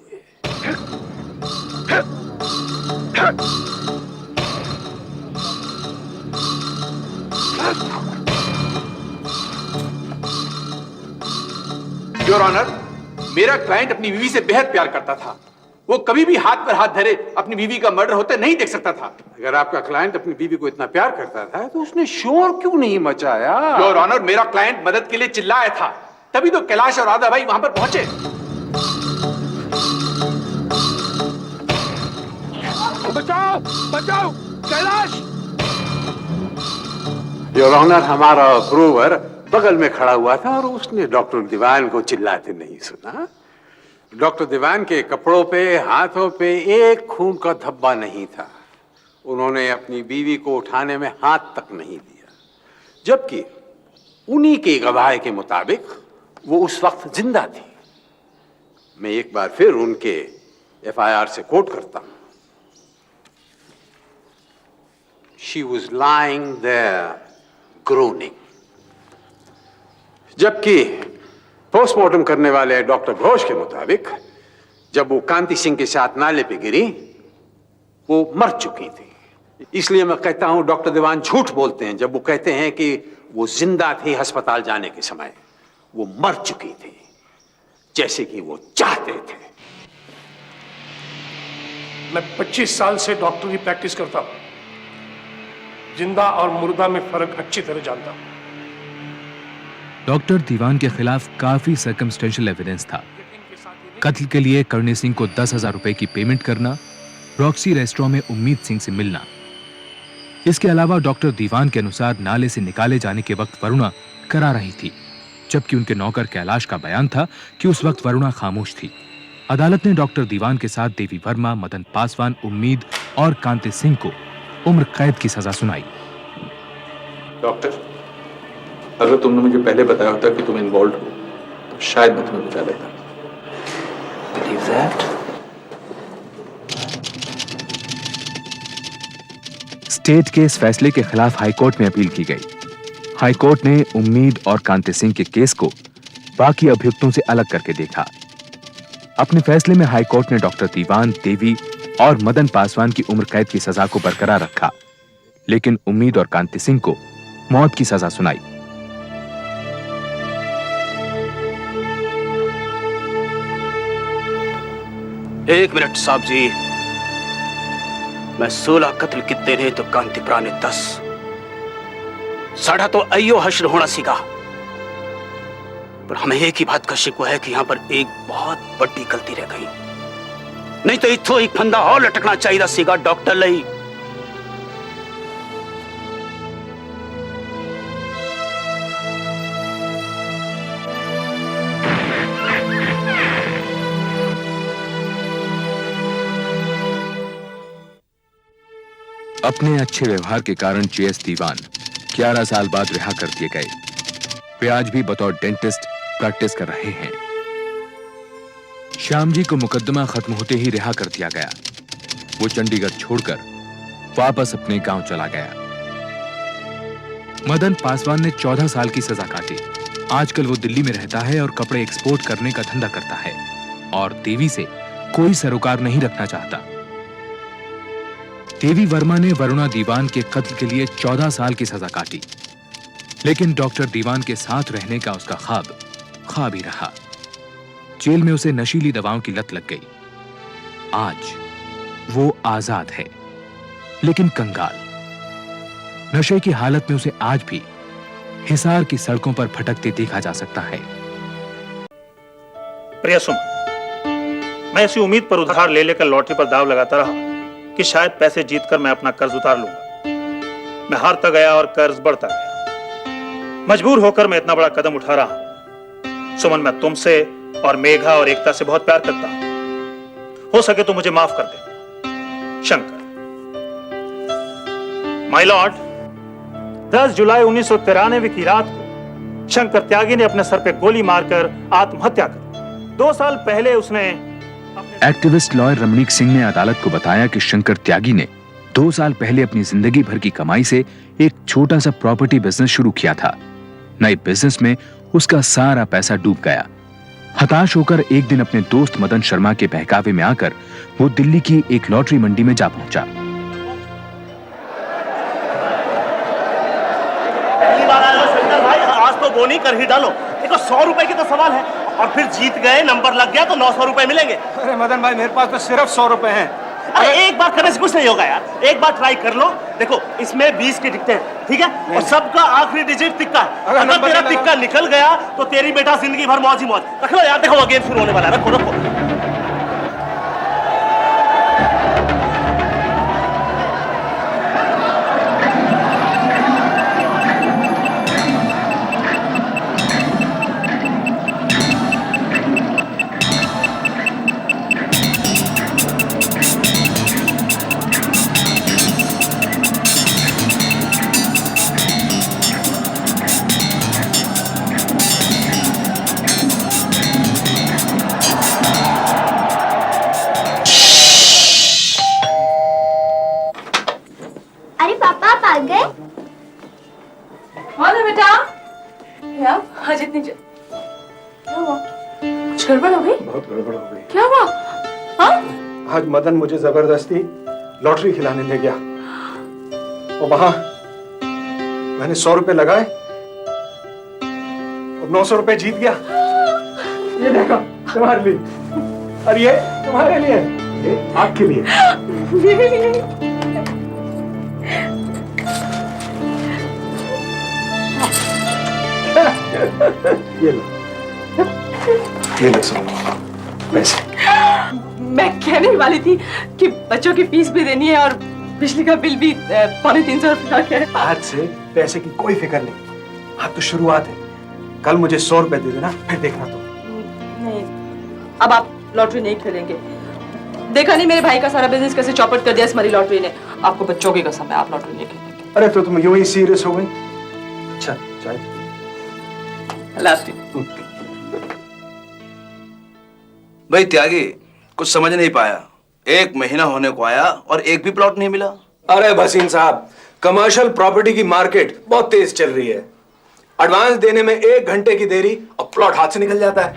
योर ऑनर, मेरा क्लाइंट अपनी बीवी से बेहद प्यार करता था। वो कभी भी हाथ पर हाथ धरे अपनी बीवी का मर्डर होते नहीं देख सकता था। अगर आपका क्लाइंट अपनी बीवी को इतना प्यार करता था तो उसने शोर क्यों नहीं मचाया? योर ऑनर, मेरा क्लाइंट मदद के लिए चिल्लाया था, तभी तो कैलाश और राधा भाई वहां पर पहुंचे। बचाओ बचाओ कैलाश! योर ऑनर, हमारा प्रूवर बगल में खड़ा हुआ था और उसने डॉक्टर दीवान को चिल्लाते नहीं सुना। डॉक्टर दीवान के कपड़ों पे, हाथों पे एक खून का धब्बा नहीं था। उन्होंने अपनी बीवी को उठाने में हाथ तक नहीं दिया, जबकि उन्हीं के गवाह के मुताबिक वो उस वक्त जिंदा थी। मैं एक बार फिर उनके एफआईआर से कोट करता हूं। She was lying there groaning. जबकि पोस्टमार्टम करने वाले डॉक्टर घोष के मुताबिक जब वो कांति सिंह के साथ नाले पे गिरी, वो मर चुकी थी। इसलिए मैं कहता हूं डॉक्टर दीवान झूठ बोलते हैं जब वो कहते हैं कि वो जिंदा थी अस्पताल जाने के समय। वो मर चुकी थी, जैसे कि वो चाहते थे। मैं 25 साल से डॉक्टरी प्रैक्टिस करता हूं। जिंदा और मुर्दा में फर्क अच्छी तरह जानता हूं। डॉक्टर दीवान के खिलाफ काफी सर्कमस्टेंशियल एविडेंस था। कत्ल के लिए करणी सिंह को 10,000 रुपए की पेमेंट करना, रॉक्सी रेस्टोरेंट में उम्मीद सिंह से मिलना। इसके अलावा डॉक्टर दीवान के अनुसार नाले से निकाले जाने के वक्त वरुणा करा रही थी, जबकि उनके नौकर कैलाश का बयान था कि उस वक्त वरुणा खामोश थी। अदालत ने डॉक्टर दीवान के साथ देवी वर्मा, मदन पासवान, उम्मीद और कांति सिंह को उम्र कैद की सजा सुनाई। डॉक्टर, अगर तुमने मुझे पहले बताया होता कि तुम इन्वॉल्व हो तो शायद मैं तुम्हें बचा लेता। देवी that? स्टेट के इस फैसले के खिलाफ हाईकोर्ट में अपील की गई। हाईकोर्ट ने उम्मीद और कांति सिंह के केस को बाकी अभियुक्तों से अलग करके देखा। अपने फैसले में हाईकोर्ट ने डॉक्टर दीवान, देवी और मदन पासवान की उम्र कैद की सजा को बरकरार रखा, लेकिन उम्मीद और कांति सिंह को मौत की सजा सुनाई। एक मिनट साहब जी, मैं 16 कत्ल कितने ने तो कांतिप्रा ने 10। साढ़ा तो अयो हश्र होना सीखा, पर हमें एक ही बात का शिकवा है कि यहां पर एक बहुत बड़ी गलती रह गई। नहीं तो इथो एक फंदा और लटकना चाहिए सीगा डॉक्टर लई। अपने अच्छे व्यवहार के कारण जेएस दीवान 11 साल बाद रिहा कर दिए गए। वे आज भी बतौर डेंटिस्ट प्रैक्टिस कर रहे हैं। श्याम जी को मुकदमा खत्म होते ही रिहा कर दिया गया। वो चंडीगढ़ छोड़कर वापस अपने गांव चला गया। मदन पासवान ने 14 साल की सजा काटी। आजकल वो दिल्ली में रहता है और कपड़े एक्सपोर्ट करने का धंधा करता है और देवी से कोई सरोकार नहीं रखना चाहता। देवी वर्मा ने वरुणा दीवान के कत्ल के लिए 14 साल की सजा काटी, लेकिन डॉक्टर दीवान के साथ रहने का उसका ख्वाब ही रहा। जेल में उसे नशीली दवाओं की लत लग गई। आज वो आजाद है, लेकिन कंगाल। नशे की हालत में उसे आज भी हिसार की सड़कों पर भटकते देखा जा सकता है। प्रिया सुन, मैं इसी उम्मीद पर उधार ले लेकर लॉटरी पर दाव लगाता रहा कि शायद पैसे जीतकर मैं अपना कर्ज उतार लूंगा। मैं हारता गया और कर्ज बढ़ता गया। मजबूर होकर मैं इतना बड़ा कदम उठा रहा हूं। सुमन, मैं तुमसे और मेघा और एकता से बहुत प्यार करता हूं। हो सके तो मुझे माफ कर देना। शंकर। माय लॉर्ड, 10 जुलाई 1993 की रात को शंकर त्यागी ने अपने सर पे गोली मारकर आत्महत्या कर। 2 साल पहले उसने एक्टिविस्ट लॉयर रमणीक सिंह ने अदालत को बताया कि शंकर त्यागी ने 2 साल पहले अपनी जिंदगी भर की कमाई से एक छोटा सा प्रॉपर्टी बिजनेस शुरू किया था। नए बिजनेस में उसका सारा पैसा डूब गया। हताश होकर एक दिन अपने दोस्त मदन शर्मा के बहकावे में आकर वो दिल्ली की एक लॉटरी मंडी में जा पहुंचा। आज तो बोनी कर ही डालो। देखो 100 रुपए की तो सवाल है और फिर जीत गए, नंबर लग गया तो 900 रुपए मिलेंगे। अरे मदन भाई, मेरे पास तो सिर्फ 100 रुपए हैं। अरे एक बार करने से कुछ नहीं होगा यार, एक बार ट्राई कर लो। देखो इसमें 20 के टिकटे हैं, ठीक है, और सबका आखिरी डिजिट तिक्का है। अगर तेरा तिक्का निकल गया तो तेरी बेटा जिंदगी भर मौज ही मौज। रख लो यार, देखो गेम शुरू होने वाला है। रखो रखो। आज मदन मुझे जबरदस्ती लॉटरी खिलाने ले गया और वहां मैंने 100 रुपए लगाए और 900 रुपए जीत गया। ये देखो तुम्हारे लिए और ये तुम्हारे लिए, ये आपके लिए। ये लो सुनो पैसे। मैं कहने वाली थी कि बच्चों की फीस भी देनी है और बिजली का बिल भी 350 रुपया है। आज से पैसे की कोई फिक्र नहीं, आज तो शुरुआत है। कल मुझे 100 रुपए दे देना, फिर देखना तो। नहीं, अब आप लॉटरी नहीं खेलेंगे। देखा नहीं मेरे भाई का सारा बिजनेस कैसे चौपट कर दिया इस मरी लॉटरी ने। आपको बच्चों की कसम है, आप लॉटरी नहीं खेलेंगे। अरे तो तुम यूं ही सीरियस हो गई। अच्छा चाय। अल्लाह हाफिज़। भाई त्यागी, कुछ समझ नहीं पाया। 1 महीना होने को आया और एक भी प्लॉट नहीं मिला। अरे भसीन साहब, कमर्शियल प्रॉपर्टी की मार्केट बहुत तेज चल रही है। एडवांस देने में 1 घंटे की देरी और प्लॉट हाथ से निकल जाता है।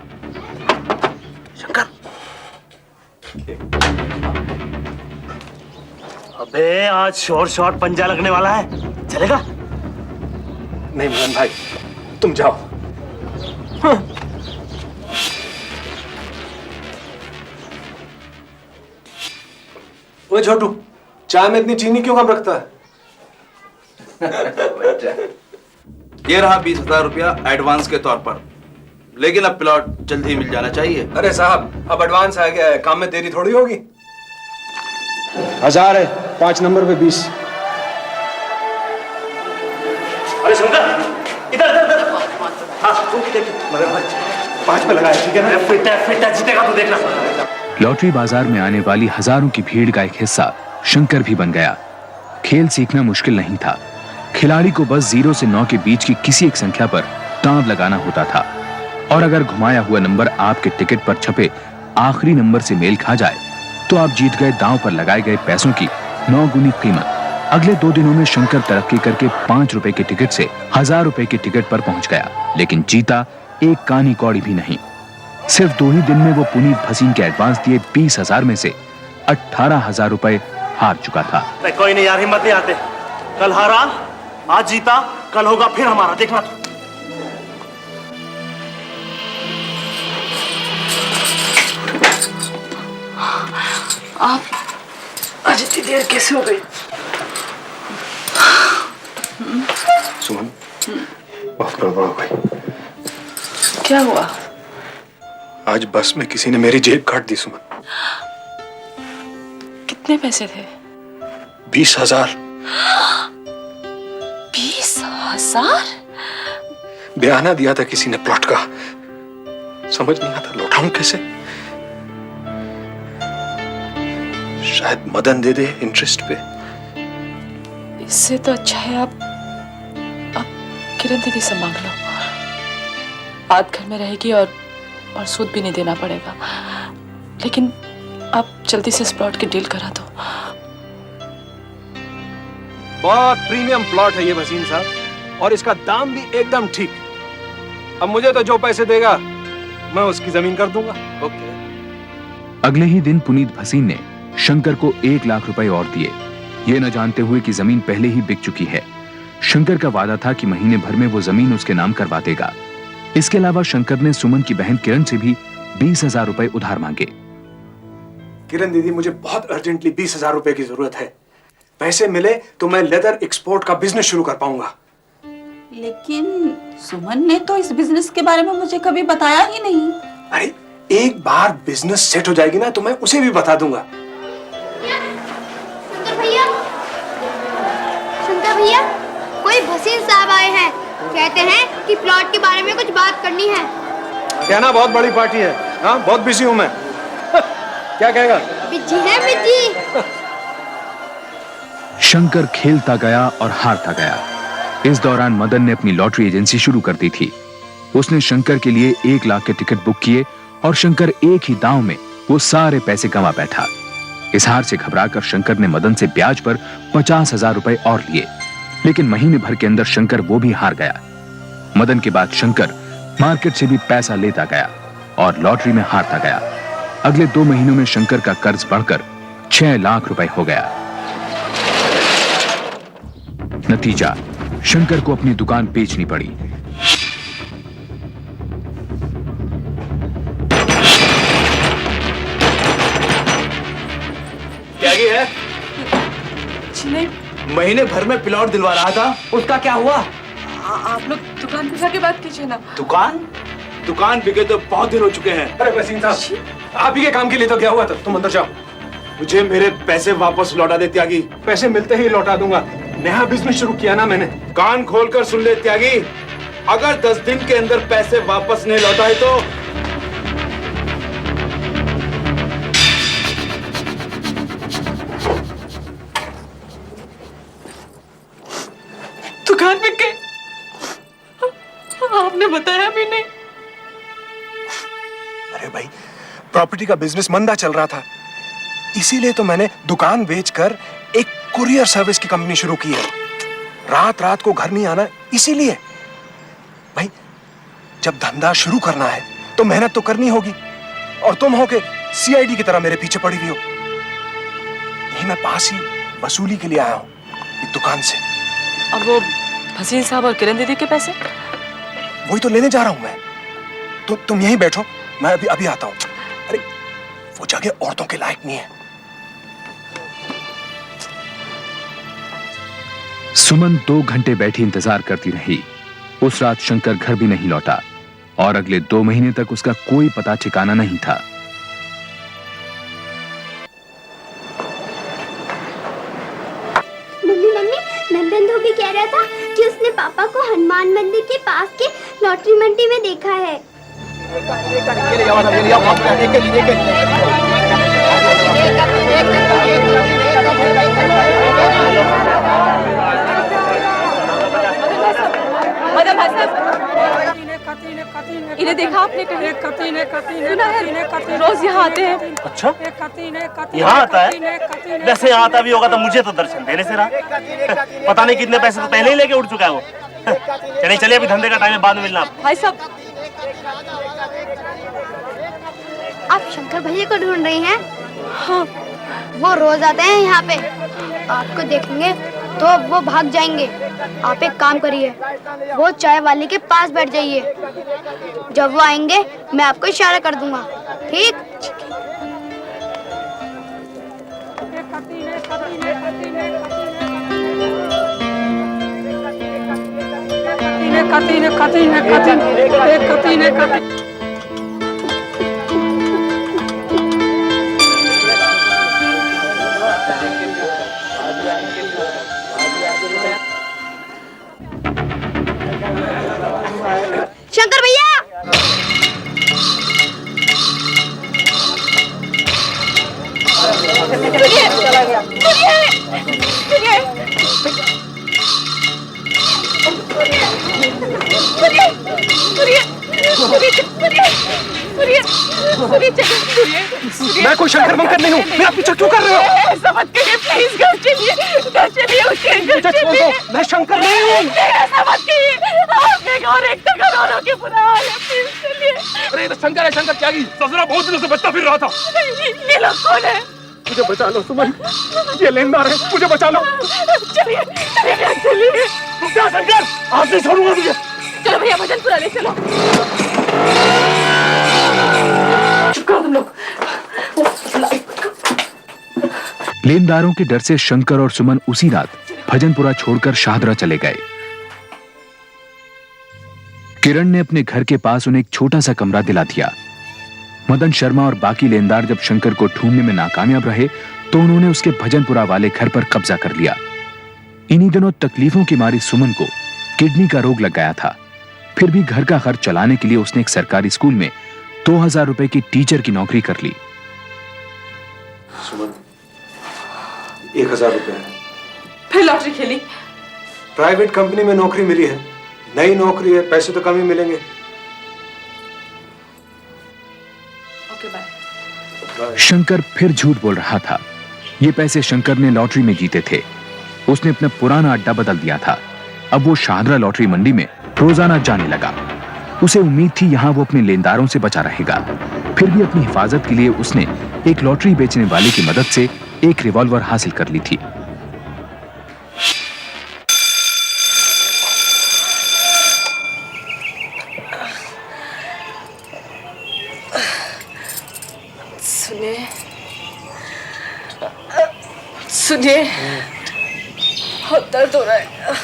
अबे आज शॉर्ट पंजा लगने वाला है, चलेगा? नहीं मदन भाई, तुम जाओ। ओए छोटू, चाय में इतनी चीनी क्यों कम रखता है? ये रहा 20,000 रुपया एडवांस के तौर पर, लेकिन अब प्लॉट जल्दी ही मिल जाना चाहिए। अरे साहब, अब एडवांस आ गया है, काम में देरी थोड़ी होगी। 1000 है, 5 नंबर पे 20। अरे शंकर, इधर इधर इधर। हाँ, मगर भाई 5 पे लगाया, ठीक है ना? फिट है, जीतेगा तो देखना। लॉटरी बाजार में आने वाली हजारों की भीड़ का एक हिस्सा शंकर भी बन गया। खेल सीखना मुश्किल नहीं था। खिलाड़ी को बस 0 से 9 के बीच की किसी एक संख्या पर दांव लगाना होता था, और अगर घुमाया हुआ नंबर आपके टिकट पर छपे आखिरी नंबर से मेल खा जाए तो आप जीत गए दांव पर लगाए गए पैसों की 9 गुनी कीमत। अगले 2 दिनों में शंकर तरक्की करके 5 रुपए के टिकट से 1000 रुपए के टिकट पर पहुंच गया, लेकिन जीता एक कानी कौड़ी भी नहीं। सिर्फ 2 ही दिन में वो पुनीत भसीन के एडवांस दिए 20,000 में से 18,000 रुपए हार चुका था। कोई नहीं यार, हिम्मत नहीं आते। कल हारा, आज जीता, कल होगा फिर हमारा, देखना। आप आज इतनी देर कैसे हो गई? सुमन, बहुत गड़बड़ हो गई। क्या हुआ? आज बस में किसी ने मेरी जेब काट दी सुमन। कितने पैसे थे? 20,000। 20,000? बयाना दिया था किसी ने प्लॉट का, समझ नहीं आता लौटाऊं कैसे। शायद मदन दे दे इंटरेस्ट पे। इससे तो अच्छा है आप किरण दीदी से मांग लो। बात घर में रहेगी और सूद भी नहीं देना पड़ेगा। लेकिन आप जल्दी से इस प्लॉट की डील करा दो। बहुत प्रीमियम प्लॉट है ये भसीन साहब, और इसका दाम भी एकदम ठीक। अब मुझे तो जो पैसे देगा मैं उसकी जमीन कर दूंगा। ओके। अगले ही दिन पुनीत भसीन ने शंकर को 1 लाख रुपए और दिए, ये न जानते हुए कि जमीन पहले ही बिक चुकी है। शंकर का वादा था कि महीने भर में वो जमीन उसके नाम करवा देगा। इसके अलावा शंकर ने सुमन की बहन किरण से भी 20,000 रुपए उधार मांगे। किरण दीदी, मुझे बहुत अर्जेंटली 20,000 रुपए की जरूरत है। पैसे मिले तो मैं लेदर एक्सपोर्ट का बिजनेस शुरू कर पाऊंगा। लेकिन सुमन ने तो इस बिजनेस के बारे में मुझे कभी बताया ही नहीं। अरे एक बार बिजनेस सेट हो जाएगी ना तो मैं उसे भी बता दूंगा। शंकर भैया, कोई भसीन साहब आए हैं, कहते हैं कि प्लॉट के बारे में कुछ बात करनी है। क्या ना, बहुत बड़ी पार्टी है। हाँ, बहुत बिजी हूँ मैं। क्या कहेगा? बिजी है बिजी। शंकर खेलता गया और हारता गया। इस दौरान मदन ने अपनी लॉटरी एजेंसी शुरू कर दी थी। उसने शंकर के लिए 1 लाख के टिकट बुक किए और शंकर एक ही दांव में वो सारे पैसे गंवा बैठा। इस हार से घबराकर शंकर ने मदन से ब्याज पर 50,000 रुपए और लिए, लेकिन महीने भर के अंदर शंकर वो भी हार गया। मदन के बाद शंकर मार्केट से भी पैसा लेता गया और लॉटरी में हारता गया। अगले 2 महीनों में शंकर का कर्ज बढ़कर 6 लाख रुपए हो गया। नतीजा, शंकर को अपनी दुकान बेचनी पड़ी। त्यागी है? महीने भर में प्लॉट दिलवा रहा था, उसका क्या हुआ? आप लोग दुकान पे जाके बात कीजिए ना। दुकान बिके तो बहुत दिन हो चुके हैं। अरे वसीम साहब, आप ही के काम के लिए तो क्या हुआ था। तुम अंदर जाओ। मुझे मेरे पैसे वापस लौटा दे त्यागी। पैसे मिलते ही लौटा दूंगा। नया बिजनेस शुरू किया ना मैंने। कान खोलकर सुन ले त्यागी, अगर 10 दिन के अंदर पैसे वापस नहीं लौटाए तो दुकान में के आपने बताया भी नहीं। अरे भाई, प्रॉपर्टी का बिजनेस मंदा चल रहा था, इसीलिए तो मैंने दुकान बेचकर एक कुरियर सर्विस की कंपनी शुरू की है। रात रात को घर नहीं आना, इसीलिए। भाई, जब धंधा शुरू करना है तो मेहनत तो करनी होगी, और तुम हो के सीआईडी की तरह मेरे पीछे पड़ी हुई हो। यही मैं पास ही वसूली के लिए आया हूँ, एक दुकान से। अब वो भसीन साहब और किरण दीदी के पैसे? वही तो लेने जा रहा हूं मैं। तुम यहीं बैठो, मैं अभी अभी आता हूं। अरे, वो जगह औरतों के लायक नहीं है। सुमन 2 घंटे बैठी इंतजार करती रही। उस रात शंकर घर भी नहीं लौटा और अगले 2 महीने तक उसका कोई पता ठिकाना नहीं था। मम्मी मम्मी, नंदन धोबी कह रहा था कि उसने पापा को हनुमान मंदिर के पास के लॉटरी मंडी में देखा है। इन्हें देखा आपने कहीं? रोज यहाँ आते हैं। अच्छा, यहाँ आता है? वैसे यहाँ आता भी होगा तो मुझे तो दर्शन देने से रहा। पता नहीं कितने पैसे तो पहले ही लेके उड़ चुका है वो। चलिए चलिए, अभी धंधे का टाइम है, बाद में मिलना। भाई साहब, आप शंकर भैया को ढूंढ रही हैं? हाँ, वो रोज आते हैं यहाँ पे। आपको देखेंगे तो वो भाग जाएंगे। आप एक काम करिए, वो चाय वाले के पास बैठ जाइए। जब वो आएंगे मैं आपको इशारा कर दूंगा, ठीक? शंकर भैया, मैं कोई शंकर मंकर नहीं हूँ, मेरा पीछा क्यों कर रहे हो? ऐसा मत करिए प्लीज, घर चलिए, घर चलिए, उसके घर चलिए। मैं शंकर नहीं हूँ। ऐसा मत करिए, आपने और एक तक दोनों के बुरा हाल है, प्लीज चलिए। अरे ये तो शंकर है, शंकर त्यागी, ससुरा बहुत दिनों से बचता फिर रहा था। ये लोग कौन है? मुझे बचा लो सुमन, ये लेनदार है, मुझे बचा लो। चलिए चलिए चलिए। क्या शंकर, आज नहीं छोड़ूंगा तुझे। चलो भैया, भजनपुरा ले चलो। चुप करो तुम लोग। लेनदारों के डर से शंकर और सुमन उसी रात भजनपुरा छोड़कर शाहदरा चले गए। किरण ने अपने घर के पास उन्हें एक छोटा सा कमरा दिला दिया। मदन शर्मा और बाकी लेनदार जब शंकर को ढूंढने में नाकामयाब रहे तो उन्होंने उसके भजनपुरा वाले घर पर कब्जा कर लिया। इन्हीं दिनों तकलीफों की मारी सुमन को किडनी का रोग लग गया था। फिर भी घर का खर्च चलाने के लिए उसने एक सरकारी स्कूल में 2000 रुपए की टीचर की नौकरी कर ली। सुमन, 1000 रुपए। फिर लॉटरी खेली? प्राइवेट कंपनी में नौकरी मिली है, नई नौकरी है, पैसे तो कम ही मिलेंगे। Okay bye. शंकर फिर झूठ बोल रहा था। ये पैसे शंकर ने लॉटरी में जीते थे। उसने अपना पुराना अड्डा बदल दिया था। अब वो शाहदरा लॉटरी मंडी में रोजाना जाने लगा। उसे उम्मीद थी यहाँ वो अपने लेनदारों से बचा रहेगा। फिर भी अपनी हिफाजत के लिए उसने एक लॉटरी बेचने वाले की मदद से एक रिवॉल्वर हासिल कर ली थी। सुनिए, बहुत दर्द हो रहा है।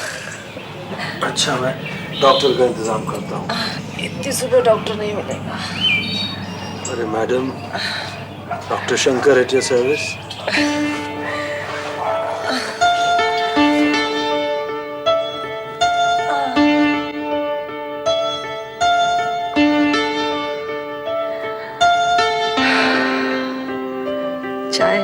अच्छा, मैं डॉक्टर का इंतजाम करता हूँ। इतनी सुबह डॉक्टर नहीं मिलेगा। अरे madam, doctor Shankar at your service. चाय।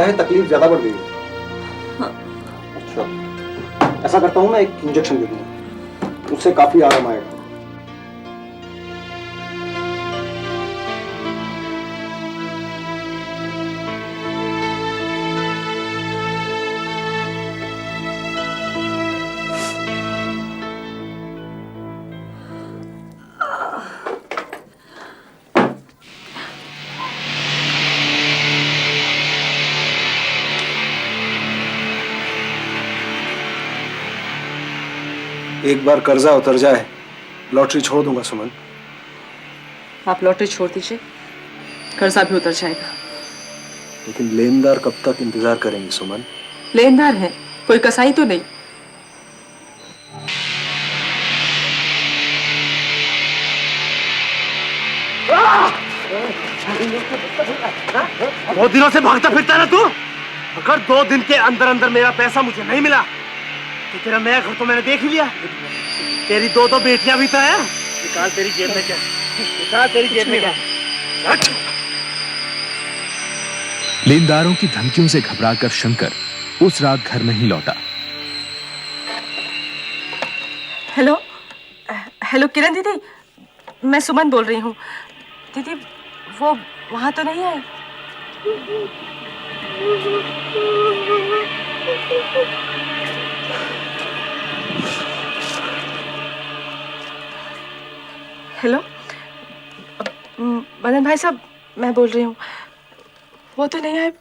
है तकलीफ ज्यादा बढ़ गई है। अच्छा, ऐसा करता हूँ ना, एक इंजेक्शन दे दूंगा, उससे काफी आराम आएगा। एक बार कर्जा उतर जाए लॉटरी छोड़ दूंगा सुमन। आप लॉटरी छोड़ दीजिए, कर्जा भी उतर जाएगा। लेकिन लेनदार कब तक इंतजार करेंगे सुमन? लेनदार है, कोई कसाई तो नहीं। बहुत दिनों से भागता फिरता है ना तू। अगर 2 दिन के अंदर अंदर मेरा पैसा मुझे नहीं मिला तो तेरा नया घर तो मैंने देख ही लिया। तेरी 2 बेटियां भी तो हैं। निकाल तेरी जेब में क्या, निकाल तेरी जेब में क्या। लेनदारों की धमकियों से घबराकर शंकर उस रात घर नहीं लौटा। हेलो हेलो किरण दीदी, मैं सुमन बोल रही हूँ। दीदी वो वहां तो नहीं है? हेलो मदन भाई साहब, मैं बोल रही हूँ, वो तो नहीं आए?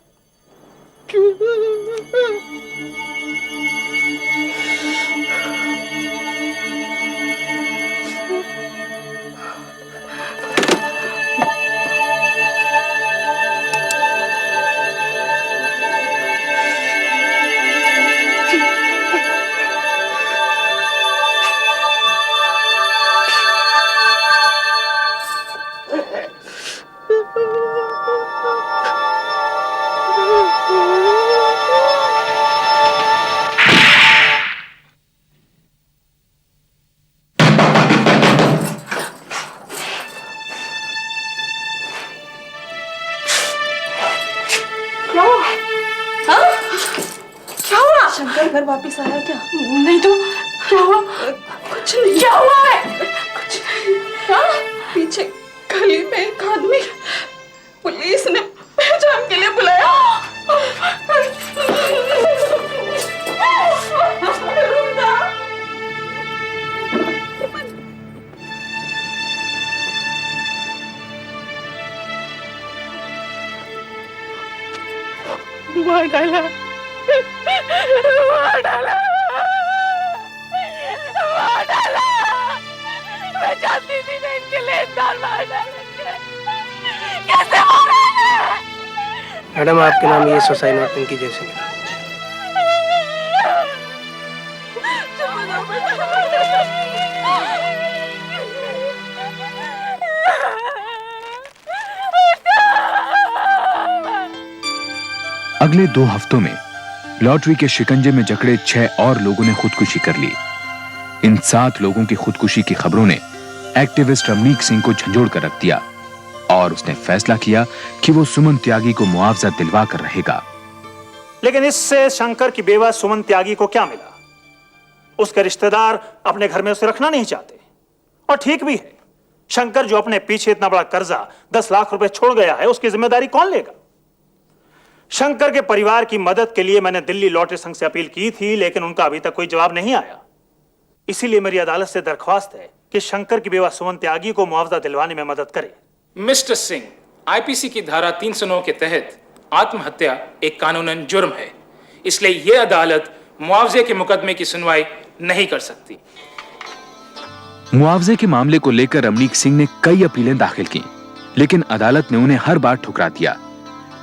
शंकर घर वापस आया क्या? नहीं तो क्या हुआ? कुछ नहीं। क्या हुआ है? कुछ नहीं। पीछे गली में एक आदमी पुलिस ने पहचान के लिए बुलाया। मार डाला, मार डाला, मार डाला। मैं जानती थी ना इनके लेनदार मार डालेंगे। कैसे मारा है? मैडम आपके नाम ये सुसाइड नोट इनकी जैसे मिला। अगले 2 हफ्तों में लॉटरी के शिकंजे में जकड़े 6 और लोगों ने खुदकुशी कर ली। इन 7 लोगों की खुदकुशी की खबरों ने एक्टिविस्ट रमनीक सिंह को झंझोड़ कर रख दिया और उसने फैसला किया कि वो सुमन त्यागी को मुआवजा दिलवा कर रहेगा। लेकिन इससे शंकर की बेवा सुमन त्यागी को क्या मिला? उसके रिश्तेदार अपने घर में उसे रखना नहीं चाहते, और ठीक भी है। शंकर जो अपने पीछे इतना बड़ा कर्जा 10 लाख रुपए छोड़ गया है, उसकी जिम्मेदारी कौन लेगा? शंकर के परिवार की मदद के लिए मैंने दिल्ली लॉटरी संघ से अपील की थी, लेकिन उनका अभी तक कोई जवाब नहीं आया। इसीलिए मेरी अदालत से दरख्वास्त है कि शंकर की बेवा सुमन त्यागी को मुआवजा दिलवाने में मदद करे। मिस्टर सिंह, आईपीसी की धारा 309 के तहत आत्महत्या एक कानूनन जुर्म है, इसलिए यह अदालत मुआवजे के मुकदमे की सुनवाई नहीं कर सकती। मुआवजे के मामले को लेकर रमनीक सिंह ने कई अपीलें दाखिल की, लेकिन अदालत ने उन्हें हर बार ठुकरा दिया।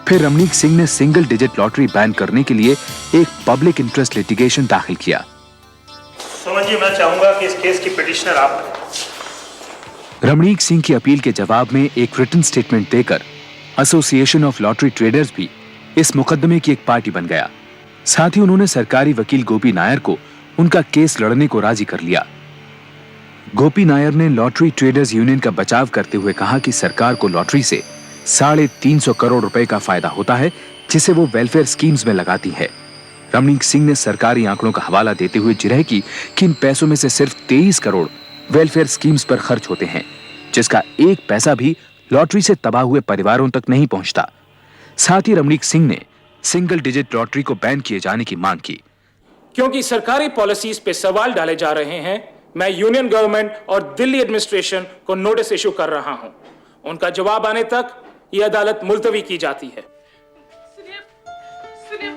फिर रमनीक सिंह ने सिंगल डिजिट लॉटरी बैन करने के लिए एक पब्लिक इंटरेस्ट लिटिगेशन दाखिल किया। सुमन जी, मैं चाहूंगा कि इस केस की पिटिशनर आप हैं। रमनीक सिंह की अपील के जवाब में एक रिटन स्टेटमेंट देकर एसोसिएशन ऑफ लॉटरी ट्रेडर्स भी इस मुकदमे की एक पार्टी बन गया। साथ ही उन्होंने सरकारी वकील गोपी नायर को उनका केस लड़ने को राजी कर लिया। गोपी नायर ने लॉटरी ट्रेडर्स यूनियन का बचाव करते हुए कहा कि सरकार को लॉटरी से 350 करोड़ रुपए का फायदा होता है, जिसे वो वेलफेयर स्कीम्स में लगाती है। रमणीक सिंह ने सरकारी आंकड़ों का हवाला देते हुए जिरह की कि इन पैसों में से सिर्फ 23 करोड़ वेलफेयर स्कीम्स पर खर्च होते हैं, जिसका एक पैसा भी लॉटरी से तबाह हुए परिवारों तक नहीं पहुंचता। साथ ही रमणीक सिंह ने सिंगल डिजिट लॉटरी को बैन किए जाने की मांग की। क्योंकि सरकारी पॉलिसीज पे सवाल डाले जा रहे हैं, मैं यूनियन गवर्नमेंट और दिल्ली एडमिनिस्ट्रेशन को नोटिस इशू कर रहा हूं। उनका जवाब आने तक यह अदालत मुलतवी की जाती है। सुनिए,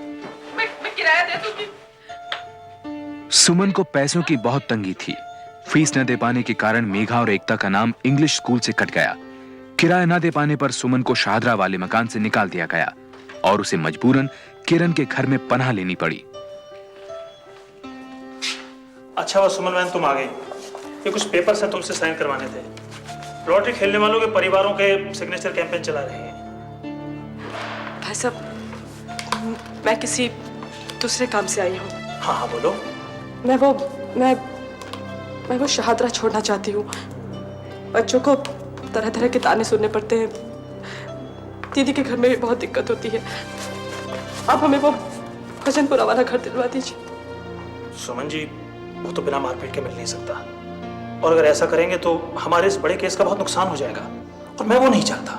मैं किराया दे दूंगी। सुमन को पैसों की बहुत तंगी थी। फीस न दे पाने के कारण मेघा और एकता का नाम इंग्लिश स्कूल से कट गया। किराया न दे पाने पर सुमन को शाहदरा वाले मकान से निकाल दिया गया और उसे मजबूरन किरण के घर में पनाह लेनी पड़ी। अच्छा हुआ सुमन बहन तुम आ गई। ये कुछ पेपर से तुमसे साइन करवाने थे। लॉटरी खेलने वालों के परिवारों के सिग्नेचर कैंपेन चला रहे हैं। भाई साहब, मैं किसी दूसरे काम से आई हूँ। हाँ हाँ बोलो। मैं वो शाहदरा छोड़ना चाहती हूँ। बच्चों को तरह तरह के ताने सुनने पड़ते हैं। दीदी के घर में भी बहुत दिक्कत होती है। आप हमें वो भजनपुरा वाला घर दिलवा दीजिए। सुमन जी, वो तो बिना मारपीट के मिल नहीं सकता, और अगर ऐसा करेंगे तो हमारे इस बड़े केस का बहुत नुकसान हो जाएगा, और मैं वो नहीं चाहता।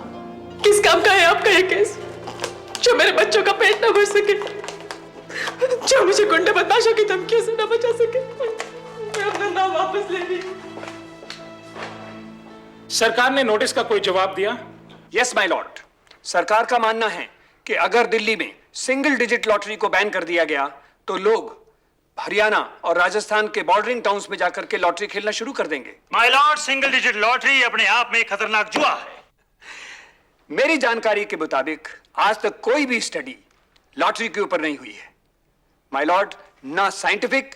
किस काम का है आपका ये केस, जो मेरे बच्चों का पेट न भर सके, जो मुझे गुंडे बदमाशों की धमकियों से न बचा सके? मैं अपना नाम वापस ले रही हूं। सरकार ने नोटिस का कोई जवाब दिया? यस माय लॉर्ड, सरकार का मानना है कि अगर दिल्ली में सिंगल डिजिट लॉटरी को बैन कर दिया गया तो लोग हरियाणा और राजस्थान के बॉर्डरिंग टाउन्स में जाकर के लॉटरी खेलना शुरू कर देंगे। My Lord, single digit lottery अपने आप में खतरनाक जुआ है। मेरी जानकारी के मुताबिक आज तक कोई भी स्टडी लॉटरी के ऊपर नहीं हुई है माय लॉर्ड, ना साइंटिफिक,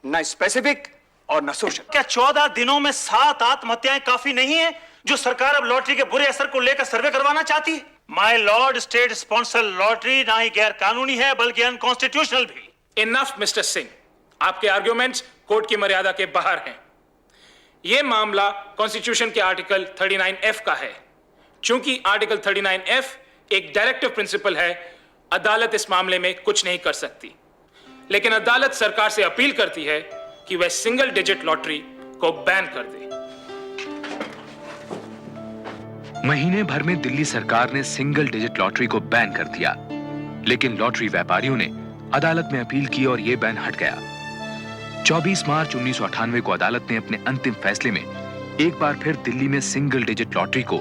ना स्पेसिफिक और ना सोशल। क्या 14 दिनों में 7 आत्महत्याएं काफी नहीं है जो सरकार अब लॉटरी के बुरे असर को लेकर सर्वे करवाना चाहती है? My Lord, state sponsor lottery ना ही गैर कानूनी है बल्कि अनकॉन्स्टिट्यूशनल भी। इनफ मिस्टर सिंह, आपके आर्ग्यूमेंट्स कोर्ट की मर्यादा के बाहर हैं। यह मामला कॉन्स्टिट्यूशन के आर्टिकल 39F का है। चूंकि आर्टिकल 39F एक डायरेक्टिव प्रिंसिपल है, अदालत इस मामले में कुछ नहीं कर सकती। लेकिन अदालत सरकार से अपील करती है कि वह सिंगल डिजिट लॉटरी को बैन कर दे। महीने भर में दिल्ली सरकार ने सिंगल डिजिट लॉटरी को बैन कर दिया, लेकिन लॉटरी व्यापारियों ने अदालत में अपील की और यह बैन हट गया। 24 मार्च 1998 को अदालत ने अपने अंतिम फैसले में एक बार फिर दिल्ली में सिंगल डिजिट लॉटरी को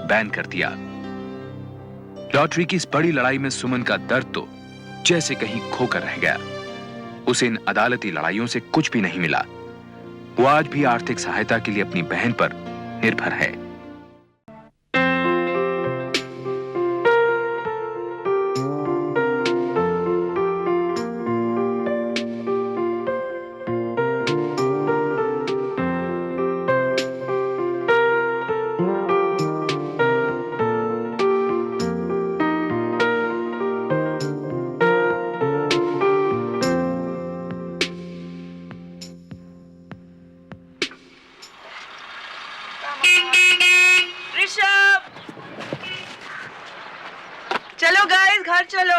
बैन कर दिया। लॉटरी की इस बड़ी लड़ाई में सुमन का दर्द तो जैसे कहीं खोकर रह गया। उसे इन अदालती लड़ाइयों से कुछ भी नहीं मिला। वो आज भी आर्थिक सहायता के लिए अपनी बहन पर निर्भर है। चलो गाइस, घर चलो।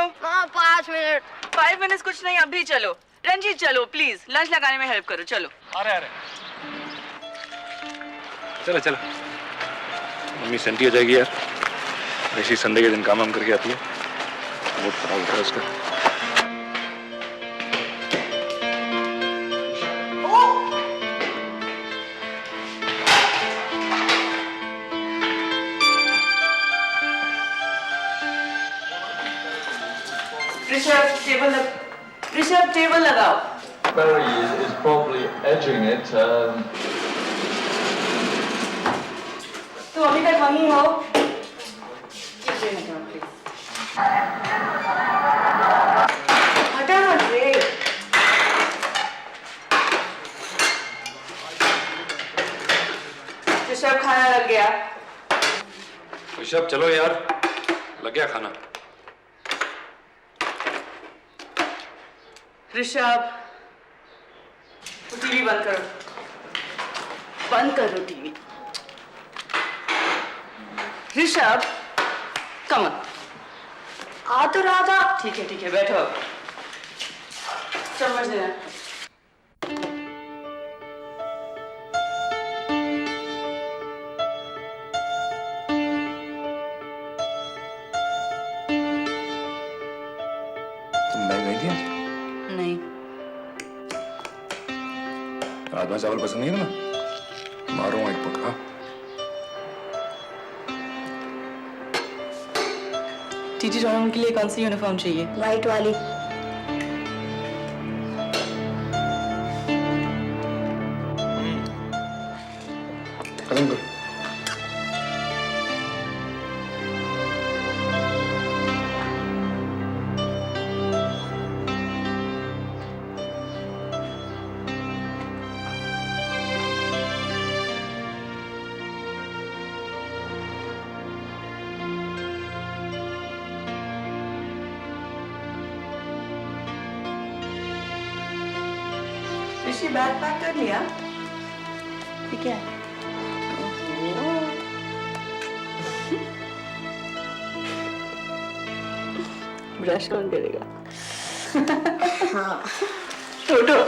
5 मिनट। 5 मिनट्स कुछ नहीं, अभी चलो। रंजीत चलो प्लीज, लंच लगाने में हेल्प करो। चलो। अरे चलो चलो, मम्मी सेंटी हो जाएगी यार। ऐसी संडे के दिन काम वाम करके आती है, मूड खराब होता है उसका। ऋषभ टेबल लगाओ। Barry is probably edging it. तो अभी तक वहीं हो? हटा मत रे। ऋषभ, खाना लग गया। ऋषभ चलो यार, लग गया खाना। ऋषभ, टीवी बंद करो। बंद करो टीवी। Rishabh, come on. आ तो रहा था। ठीक है बैठो अब। चम्मच देना। तुम बैग नहीं दिया? नहीं। राजमा चावल पसंद नहीं है ना? मारूंगा एक पक्का। टीटी टूर्नामेंट के लिए कौन सी यूनिफॉर्म चाहिए? व्हाइट वाली। खत्म कर। ऋषि बैग पैक कर लिया? ठीक है। ब्रश कौन करेगा? उठो,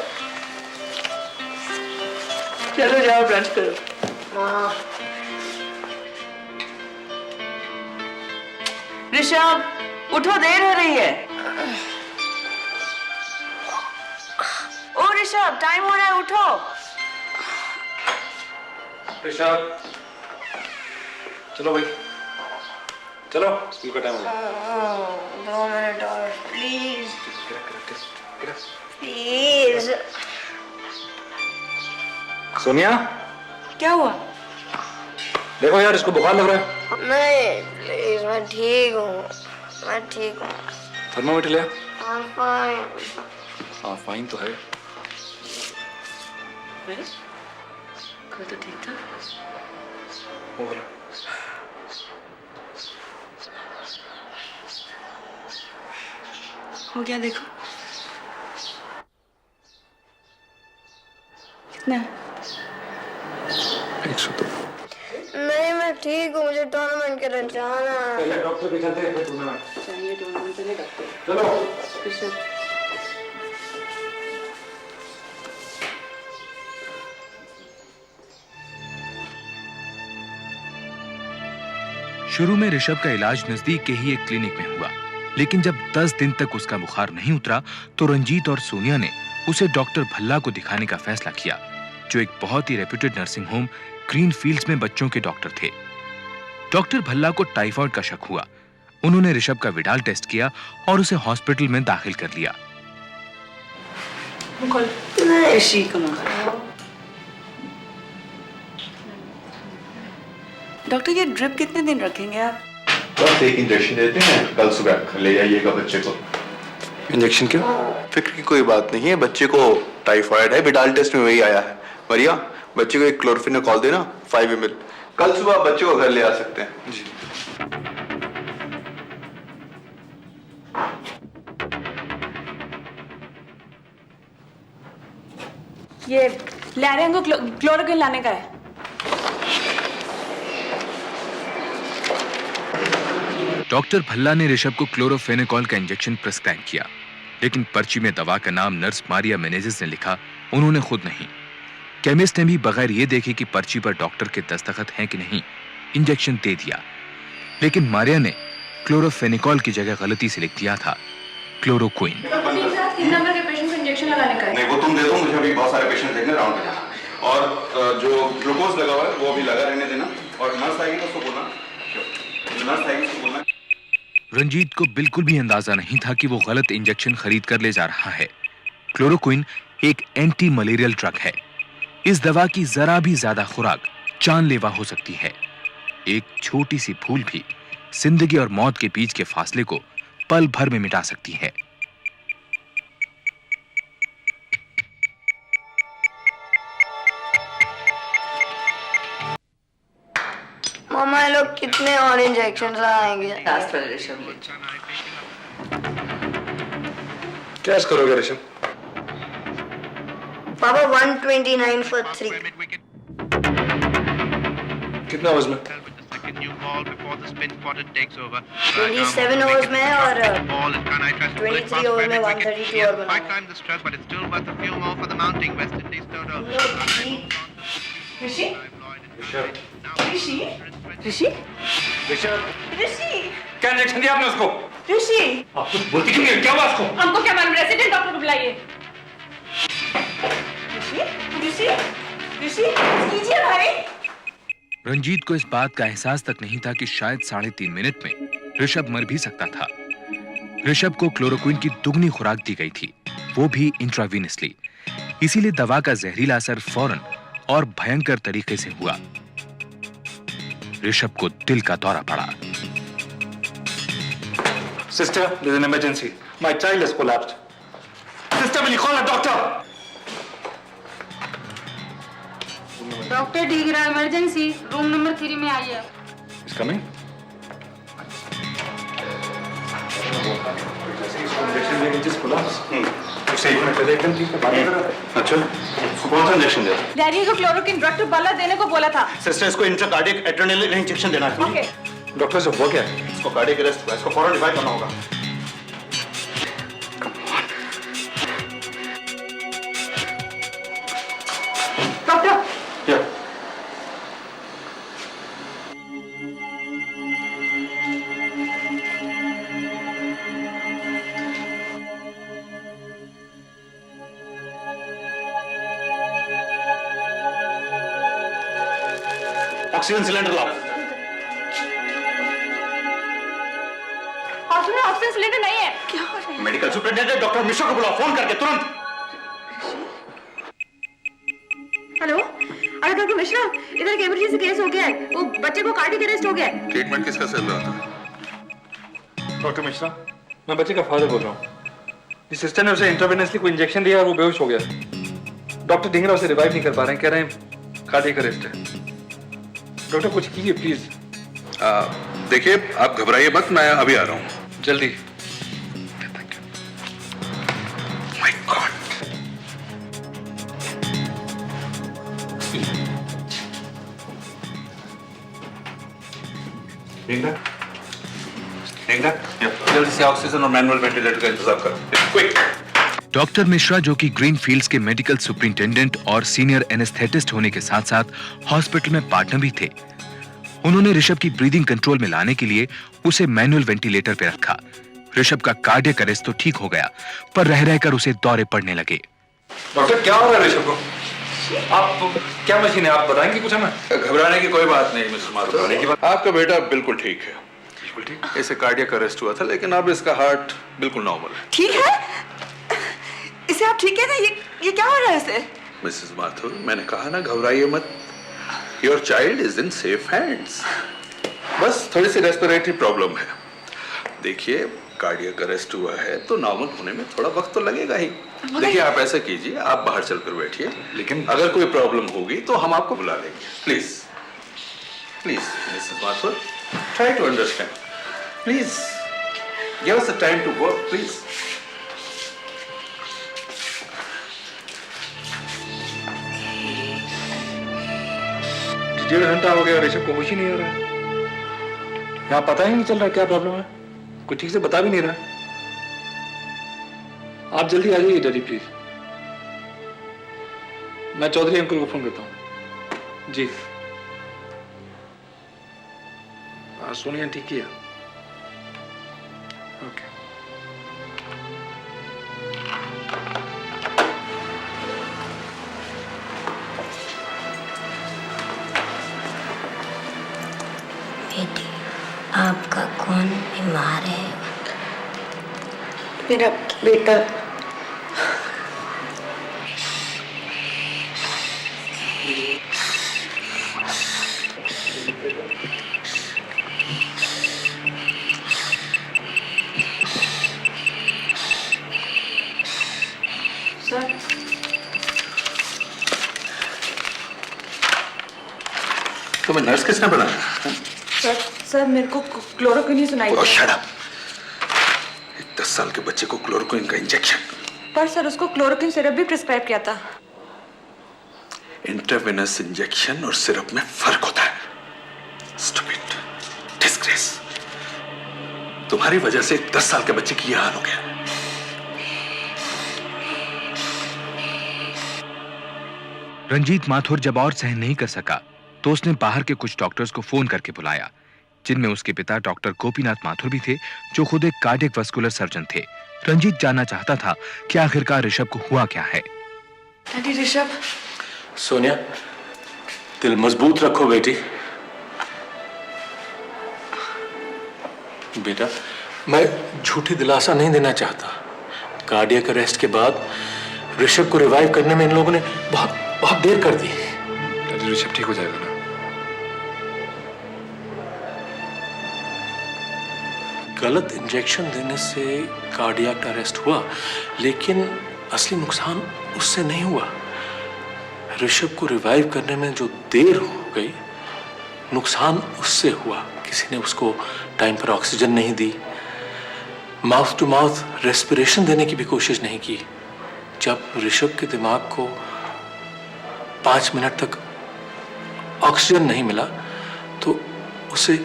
चलो जाओ ब्रश करो। ऋषभ उठो, देर हो रही है। ओ ऋषभ, टाइम हो रहा है, उठो। ऋषभ चलो भाई, चलो स्कूल का टाइम हो गया। 2 मिनट और प्लीज प्लीज। सोनिया क्या हुआ? देखो यार, इसको बुखार लग रहा है। नहीं प्लीज, मैं ठीक हूँ। थर्मामीटर ले। I'm fine। हाँ फाइन तो है। कल तो ठीक था। हो गया। हो गया, देखो कितना? 102। नहीं मैं ठीक हूँ, मुझे टूर्नामेंट के लिए जाना है। पहले डॉक्टर के चलते हैं, फिर टूर्नामेंट। चाहिए टूर्नामेंट के लिए डॉक्टर। चलो। ऋषभ शुरू में ऋषभ का इलाज नजदीक के ही एक क्लिनिक में हुआ, लेकिन जब 10 दिन तक उसका बुखार नहीं उतरा तो रंजीत और सोनिया ने उसे डॉक्टर भल्ला को दिखाने का फैसला किया, जो एक बहुत ही reputed nursing home Green Fields में बच्चों के डॉक्टर थे। डॉक्टर भल्ला को टाइफाइड का शक हुआ। उन्होंने ऋषभ का विडाल टेस्ट किया और उसे हॉस्पिटल में दाखिल कर लिया। डॉक्टर, ये ड्रिप कितने दिन रखेंगे आप? बस एक इंजेक्शन देते हैं, कल सुबह ले जाइएगा बच्चे को। इंजेक्शन क्यों? फिक्र की कोई बात नहीं है, बच्चे को टाइफाइड है, विडाल टेस्ट में वही आया है। बढ़िया, बच्चे को एक क्लोरोफिनोकॉल देना 5 ml। कल सुबह बच्चे को घर ले आ सकते हैं। जी। ये लैरियन को क्लोरोक्विन लाने का है। डॉक्टर भल्ला ने ऋषभ को क्लोरोफेनेकॉल का इंजेक्शन प्रिस्क्राइब किया, लेकिन पर्ची में दवा का नाम नर्स मारिया मेनेजेस ने लिखा, उन्होंने खुद नहीं। केमिस्ट ने भी बगैर ये देखे कि पर्ची पर डॉक्टर के दस्तखत हैं कि नहीं, इंजेक्शन दे दिया। लेकिन मारिया ने क्लोरोफेनेकॉल की जगह गलती से लिख दिया था क्लोरोक्विन। 3 नंबर के पेशेंट को इंजेक्शन लगाने का है। नहीं, वो तुम दे दो, मुझे अभी बहुत सारे पेशेंट देखने राउंड पे। और जो ग्लूकोज लगा हुआ है वो भी लगा रहने देना, और नर्स आएगी तो उसको बोलना, नर्स आएगी तो बोलना। रंजीत को बिल्कुल भी अंदाजा नहीं था कि वो गलत इंजेक्शन खरीद कर ले जा रहा है। क्लोरोक्विन एक एंटी मलेरियल ड्रग है। इस दवा की जरा भी ज्यादा खुराक जानलेवा हो सकती है। एक छोटी सी भूल भी जिंदगी और मौत के बीच के फासले को पल भर में मिटा सकती है। मामा ये लोग कितने और इंजेक्शन आएंगे? क्या करोगे ऋषभ? पापा 129 for 3। कितना वजन? 27 overs में और 23 overs में 132 और बना। ऋषि ऋषि ऋषि ऋषि क्या इंजेक्शन दिया आपने उसको? ऋषि आप कुछ बोलती क्यों नहीं? क्या हुआ उसको? हमको क्या मालूम, रेसिडेंट डॉक्टर को बुलाइए। ऋषि ऋषि ऋषि कीजिए भाई। रंजीत को इस बात का एहसास तक नहीं था कि शायद 3.5 मिनट में ऋषभ मर भी सकता था। ऋषभ को क्लोरोक्विन की दुगनी खुराक दी गई थी, वो भी इंट्रावीनसली। इसीलिए दवा का जहरीला असर फौरन और भयंकर तरीके से हुआ। ऋषभ को दिल का दौरा पड़ा। Sister, there's an emergency. My child has collapsed. Sister, will you call a doctor? Doctor Dhingra emergency room number 3 में आइए। He's coming. इंजेक्शन देंगे जिस collapse. सही में पहले एकदम ठीक है बात कर रहा था। अच्छा, कौन सा इंजेक्शन दिया? डैडी को क्लोरोक्विन डॉक्टर बाला देने को बोला था। सिस्टर, इसको इंट्राकार्डिक एड्रेनालिन इंजेक्शन देना है। ओके। डॉक्टर साहब वो क्या है? इसको कार्डियक अरेस्ट हुआ है, इसको फौरन रिवाइव करना होगा। डॉक्टर क्या? ऑक्सीजन सिलेंडर लाओ। हॉस्पिटल में ऑक्सीजन सिलेंडर नहीं है। क्या हो रहा है? मेडिकल सुपरिटेंडेंट डॉक्टर मिश्रा को बुलाओ, फोन करके तुरंत। हेलो, अरे डॉक्टर मिश्रा, इधर एक इमरजेंसी केस हो गया है। वो बच्चे को कार्डियक अरेस्ट हो गया है। ट्रीटमेंट किसका चल रहा था? डॉक्टर मिश्रा, मैं बच्चे का फादर बोल रहा हूँ। इस सिस्टर ने उसे इंट्रावेनसली कोई इंजेक्शन दिया और वो बेहोश हो गया। डॉक्टर ढींगरा उसे रिवाइव नहीं कर पा रहे हैं, कह रहे हैं कार्डियक अरेस्ट है। डॉक्टर कुछ कीजिए प्लीज। देखिए, आप घबराइए मत, मैं अभी आ रहा हूँ। जल्दी। My God. जल्दी से ऑक्सीजन और मैनुअल वेंटिलेटर का इंतजाम कर। क्विक। डॉक्टर मिश्रा, जो कि ग्रीन फील्ड्स के मेडिकल सुपरिंटेंडेंट और सीनियर एनेस्थेटिस्ट होने के साथ साथ हॉस्पिटल में पार्टनर भी थे, उन्होंने ऋषभ की ब्रीदिंग कंट्रोल में लाने के लिए उसे मैनुअल वेंटिलेटर पे रखा। ऋषभ का कार्डियक अरेस्ट तो ठीक हो गया, पर रह रहकर उसे दौरे पड़ने लगे। डॉक्टर क्या हो रहा है ऋषभ को? आप क्या मशीन है, आप बताएंगे कुछ हमें? घबराने की कोई बात नहीं मिस्टर माथुर। आपका बेटा बिल्कुल ठीक है। बिल्कुल ठीक। इसे कार्डियक अरेस्ट हुआ था, लेकिन अब इसका हार्ट बिल्कुल नॉर्मल है। ठीक है? इसे आप ठीक है ना? ये क्या हो रहा है इसे? मिसेस माथुर, मैंने कहा ना घबराइए मत। Your child is in safe hands. बस थोड़ी सी रेस्पिरेटरी प्रॉब्लम है। देखिए, कार्डियक अरेस्ट हुआ है तो नॉर्मल होने में थोड़ा वक्त तो लगेगा ही। देखिए, आप ऐसा कीजिए, आप बाहर चलकर बैठिए, लेकिन अगर कोई प्रॉब्लम होगी तो हम आपको बुला लेंगे। Please please Mrs Mathur, try to understand. Please give us the time to work, please. 1.5 घंटा हो गया, ऋषभ को होश ही नहीं हो रहा है। यहाँ पता ही नहीं चल रहा क्या प्रॉब्लम है, कुछ ठीक से बता भी नहीं रहा। आप जल्दी आ जाइए डैडी प्लीज। मैं चौधरी अंकल को फोन करता हूँ। जी हाँ, सोनिया ठीक ही है। ओके। बेटी, आपका कौन बीमार है? मेरा बेटा। सर, तुम्हें नर्स किसने बनाया? सर मेरे को क्लोरोक्विन ही सुनाई Oh, shut up. एक 10 साल के बच्चे को क्लोरोक्विन का इंजेक्शन। पर सर उसको क्लोरोक्विन सिरप भी प्रिस्क्राइब किया था। इंट्रावेनस इंजेक्शन और सिरप में फर्क होता है। Stupid. तुम्हारी वजह से 10 साल के बच्चे की यह हाल हो गया। रंजीत माथुर जब और सहन नहीं कर सका तो उसने बाहर के कुछ डॉक्टर्स को फोन करके बुलाया, जिनमें उसके पिता डॉक्टर गोपीनाथ माथुर भी थे, जो खुद एक कार्डियक वस्कुलर सर्जन थे। रंजीत जानना चाहता था कि आखिरकार ऋषभ को हुआ क्या है। ऋषभ, सोनिया, दिल मजबूत रखो बेटी। बेटा, मैं झूठी दिलासा नहीं देना चाहता। कार्डियक अरेस्ट के बाद ऋषभ को रिवाइव करने में इन लोगों ने बहुत देर कर दी। ऋषभ ठीक हो जाएगा ना? गलत इंजेक्शन देने से कार्डियक अरेस्ट हुआ, लेकिन असली नुकसान उससे नहीं हुआ। ऋषभ को रिवाइव करने में जो देर हो गई, नुकसान उससे हुआ। किसी ने उसको टाइम पर ऑक्सीजन नहीं दी, माउथ टू माउथ रेस्पिरेशन देने की भी कोशिश नहीं की। जब ऋषभ के दिमाग को 5 मिनट तक ऑक्सीजन नहीं मिला तो उसे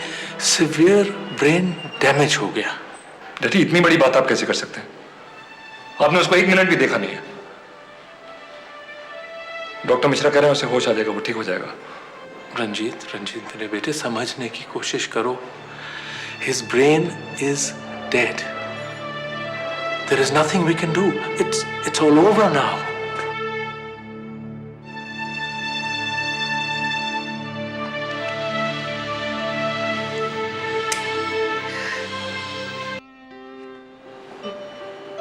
सिवियर ब्रेन डैमेज हो गया। डैडी, इतनी बड़ी बात आप कैसे कर सकते हैं? आपने उसको 1 मिनट भी देखा नहीं है। डॉक्टर मिश्रा कह रहे हैं उसे होश आ जाएगा, वो ठीक हो जाएगा। रंजीत मेरे बेटे, समझने की कोशिश करो। His brain is dead. There is nothing we can do. It's all over now.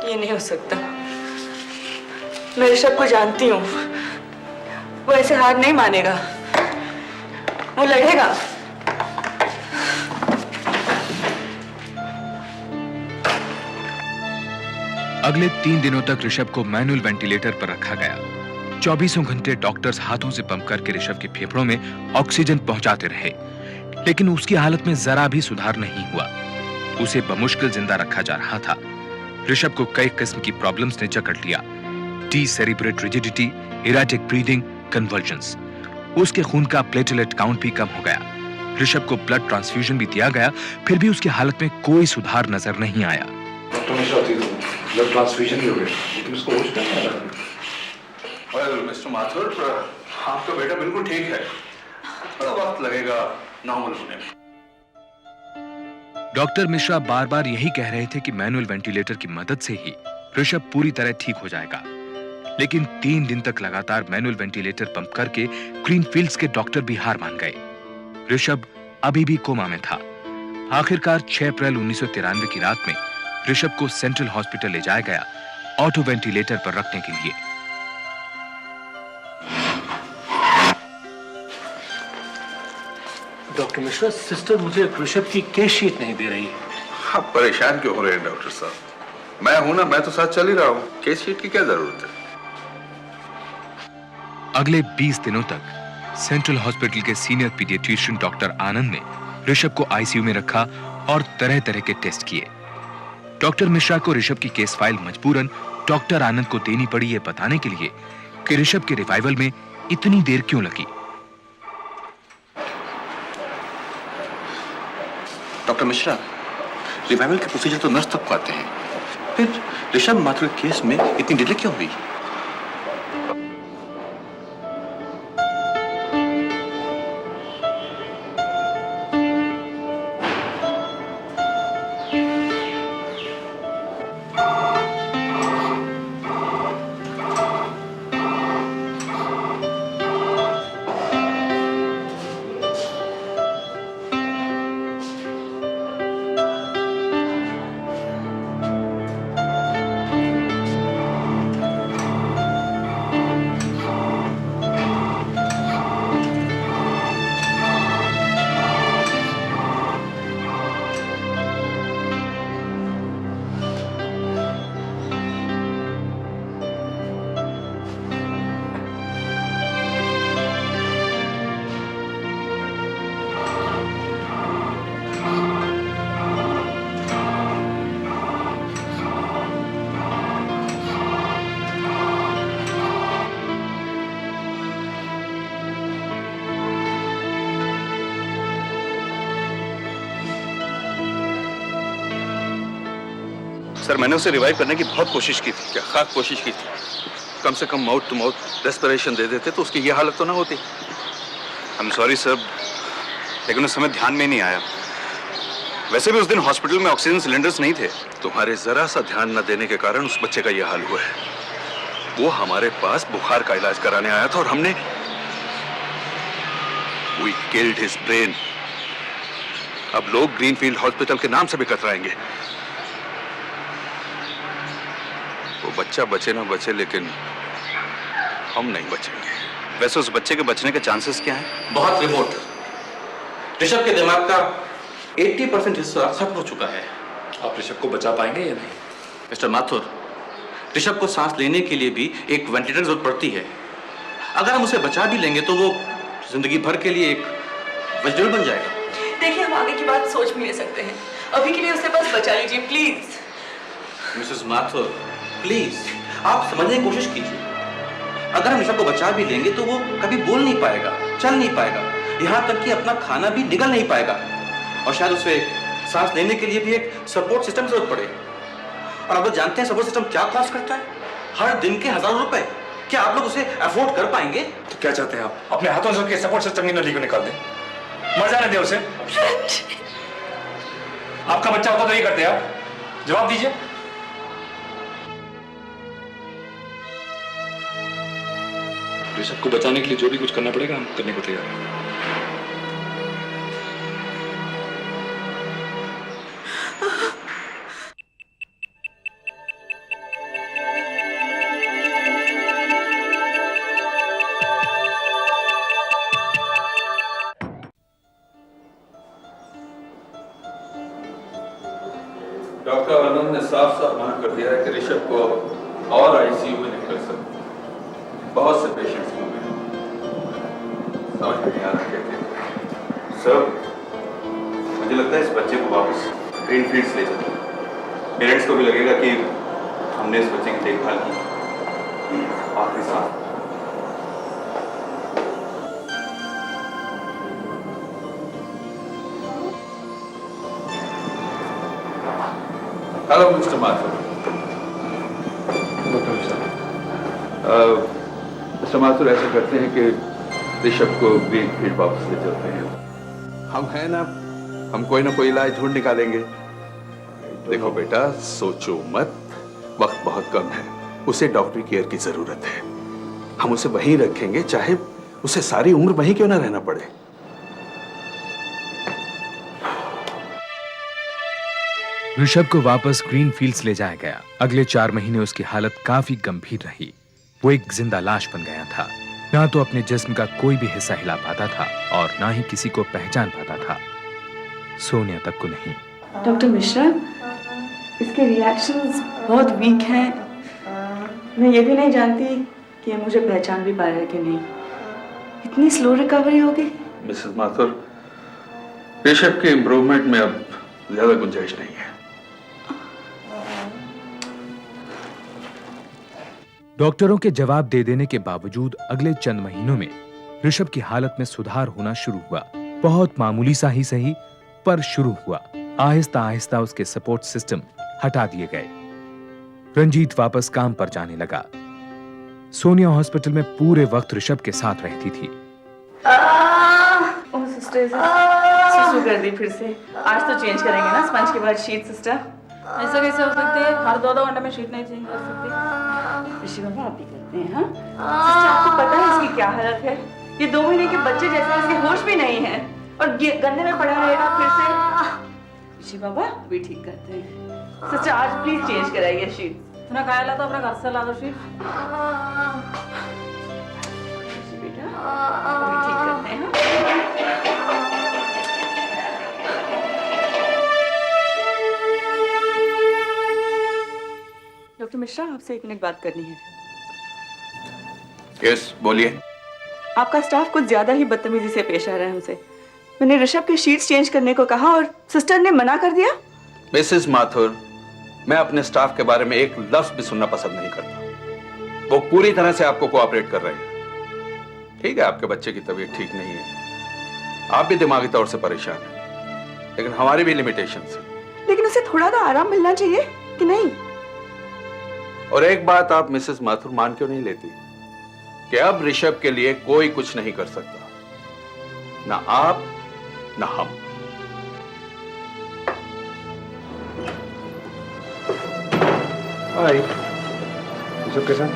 ये नहीं हो सकता। मैं ऋषभ को जानती हूँ, वो ऐसे हार नहीं मानेगा, वो लड़ेगा। अगले 3 दिनों तक ऋषभ को मैनुअल वेंटिलेटर पर रखा गया। 24 घंटे डॉक्टर्स हाथों से पंप करके ऋषभ के फेफड़ों में ऑक्सीजन पहुंचाते रहे, लेकिन उसकी हालत में जरा भी सुधार नहीं हुआ। उसे बमुश्किल जिंदा रखा जा रहा था। ऋषभ को कई किस्म की प्रॉब्लम्स ने जकड़ लिया। डीसेरिब्रेट रिजिडिटी, इरेटिक ब्रीदिंग, कन्वर्जन्स। उसके खून का प्लेटलेट काउंट भी कम हो गया। ऋषभ को ब्लड ट्रांसफ्यूजन भी दिया गया, फिर भी उसकी हालत में कोई सुधार नजर नहीं आया। ब्लड ट्रांसफ्यूजन भी हो गया, तुम इसको होश नहीं आ रहा। वेल मिस्टर माथुर, आपका बेटा बिल्कुल ठीक है, थोड़ा वक्त लगेगा नॉर्मल होने में। डॉक्टर मिश्रा बार बार यही कह रहे थे कि मैनुअल वेंटिलेटर की मदद से ही ऋषभ पूरी तरह ठीक हो जाएगा, लेकिन 3 दिन तक लगातार मैनुअल वेंटिलेटर पंप करके ग्रीनफील्ड्स के डॉक्टर भी हार मान गए। ऋषभ अभी भी कोमा में था। आखिरकार 6 अप्रैल 1993 की रात में ऋषभ को सेंट्रल हॉस्पिटल ले जाया गया, ऑटो वेंटिलेटर पर रखने के लिए। डॉक्टर मिश्रा, सिस्टर मुझे ऋषभ की केस शीट नहीं दे रही। आप परेशान क्यों हो रहे हैं डॉक्टर साहब? मैं हूं ना, मैं तो साथ चल ही रहा हूं। केस शीट की क्या जरूरत है? अगले 20 दिनों तक सेंट्रल हॉस्पिटल के सीनियर पीडियाट्रिशियन डॉक्टर आनंद ने ऋषभ को आईसीयू में रखा और तरह तरह के टेस्ट किए। डॉक्टर मिश्रा को ऋषभ की केस फाइल मजबूरन डॉक्टर आनंद को देनी पड़ी, यह बताने के लिए कि ऋषभ के रिवाइवल में इतनी देर क्यों लगी। डॉक्टर मिश्रा, रिवाइवल के प्रोसीजर तो नर्स तक को आते हैं, फिर ऋषभ माथुर केस में इतनी डिले क्यों हुई? सर मैंने उसे रिवाइव करने की बहुत कोशिश की थी। क्या खाक कोशिश की थी? कम से कम माउथ टू माउथ रेस्पिरेशन दे देते तो उसकी ये हालत तो ना होती। आई एम सॉरी सर, लेकिन उस समय ध्यान में नहीं आया। वैसे भी उस दिन हॉस्पिटल में ऑक्सीजन सिलेंडर्स नहीं थे। तुम्हारे जरा सा ध्यान न देने के कारण उस बच्चे का यह हाल हुआ है। वो हमारे पास बुखार का इलाज कराने आया था और हमने We killed his brain. अब लोग ग्रीनफील्ड हॉस्पिटल के नाम से भी कतराएंगे। वो बच्चा बचे ना बचे, लेकिन हम नहीं बचेंगे। वैसे उस बच्चे के बचने के चांसेस क्या हैं? बहुत रिमोट। ऋषभ के दिमाग का 80% हिस्सा खत्म हो चुका है। आप ऋषभ को बचा पाएंगे या नहीं? मिस्टर माथुर, ऋषभ को सांस लेने के लिए भी एक वेंटिलेटर जरूरत पड़ती है। अगर हम उसे बचा भी लेंगे तो वो जिंदगी भर के लिए एक वेजिटेबल बन जाएगा। देखिए, हम आगे की बात सोच भी ले सकते हैं। अभी के लिए उसे बस बचा लीजिए प्लीज। मिसेस माथुर, प्लीज आप समझने की कोशिश कीजिए। अगर हम ऋषभ को बचा भी लेंगे तो वो कभी बोल नहीं पाएगा, चल नहीं पाएगा, यहाँ तक कि अपना खाना भी निगल नहीं पाएगा और शायद उसे सांस लेने के लिए भी एक सपोर्ट सिस्टम की जरूरत पड़े। और आप लोग जानते हैं सपोर्ट सिस्टम क्या कॉस्ट करता है? हर दिन के हजारों रुपए। क्या आप लोग उसे अफोर्ड कर पाएंगे? तो क्या चाहते हैं आप? अपने हाथों से उसके सपोर्ट सिस्टम की नली को निकाल दें, मर जाने दें उसे। आपका बच्चा होता तो ये करते आप? जवाब दीजिए। ऋषभ को बचाने के लिए जो भी कुछ करना पड़ेगा हम करने को तैयार हैं। डॉक्टर आनंद ने साफ साफ मना कर दिया है कि ऋषभ को और आईसीयू में नहीं कर सकते। बहुत से पेशेंट्स को में समझ में नहीं आ रहा कहते। सर, मुझे लगता है इस बच्चे को वापस ग्रीनफील्ड्स ले चलते हैं। पेरेंट्स को भी लगेगा कि हमने इस बच्चे की देखभाल की। आखिरी सांस। Hello mister Mathur. Mister Mathur ऐसा करते हैं कि ऋषभ को ग्रीनफील्ड वापस ले चलते हैं। हम हैं ना, हम कोई ना कोई इलाज ढूंढ निकालेंगे। देखो बेटा, सोचो मत, वक्त बहुत कम है। उसे डॉक्टरी केयर की जरूरत है। हम उसे वहीं रखेंगे, चाहे उसे सारी उम्र वहीं क्यों ना रहना पड़े। ऋषभ को वापस ग्रीनफील्ड्स ले जाया गया। अगले 4 महीने उसकी हालत काफी गंभीर रही। वो एक जिंदा लाश बन गया था। ना तो अपने जिस्म का कोई भी हिस्सा हिला पाता था और ना ही किसी को पहचान पाता था, सोनिया तक को नहीं। डॉक्टर मिश्रा, इसके रिएक्शंस बहुत वीक हैं। मैं ये भी नहीं जानती कि ये मुझे पहचान भी पा रहा है कि नहीं। इतनी स्लो रिकवरी होगी। मिसेस माथुर, ऋषभ के इम्प्रूवमेंट में अब ज्यादा गुंजाइश नहीं है। डॉक्टरों के जवाब दे देने के बावजूद अगले चंद महीनों में ऋषभ की हालत में सुधार होना शुरू हुआ। बहुत मामूली सा ही सही, पर शुरू हुआ। आहिस्ता आहिस्ता उसके सपोर्ट सिस्टम हटा दिए गए। रंजीत वापस काम पर जाने लगा। सोनिया हॉस्पिटल में पूरे वक्त ऋषभ के साथ रहती थी। ओह सिस्टर, सुसु कर दी फिर से। आज तो चेंज करेंगे ना स्पंज के बाद शीट सिस्टर। ऐसा कैसे हो सकती है? हर 2-2 घंटे में शीट नहीं चेंज कर सकती। ऋषि बाबा आप भी करते हैं? हाँ सिस्टर, आपको पता है इसकी क्या हालत है? ये 2 महीने के बच्चे जैसा इसके होश भी नहीं है और गंदे में पड़ा रहेगा फिर से। ऋषि बाबा भी ठीक करते हैं। सिस्टर आज प्लीज चेंज कराइए शीट। तूने कहा ला तो अपने घर से ला दो शीट। बेटा भी ठीक करते हैं। डॉक्टर मिश्रा, आपसे 1 मिनट बात करनी है। यस, बोलिए। आपका स्टाफ कुछ ज्यादा ही बदतमीजी से पेश आ रहा है हमसे। मैंने ऋषभ के शीट्स चेंज करने को कहा और सिस्टर ने मना कर दिया। मिसेस माथुर, मैं अपने स्टाफ के बारे में एक लफ्ज भी सुनना पसंद नहीं करता। वो पूरी तरह से आपको कोऑपरेट कर रहे हैं। ठीक है, आपके बच्चे की तबीयत ठीक नहीं है, आप भी दिमागी तौर से परेशान हैं, लेकिन हमारी भी लिमिटेशंस हैं। लेकिन उसे थोड़ा तो आराम मिलना चाहिए। कि नहीं? और एक बात आप मिसेस माथुर मान क्यों नहीं लेती कि अब ऋषभ के लिए कोई कुछ नहीं कर सकता, ना आप ना हम। हाय, ऋषभ कैसा?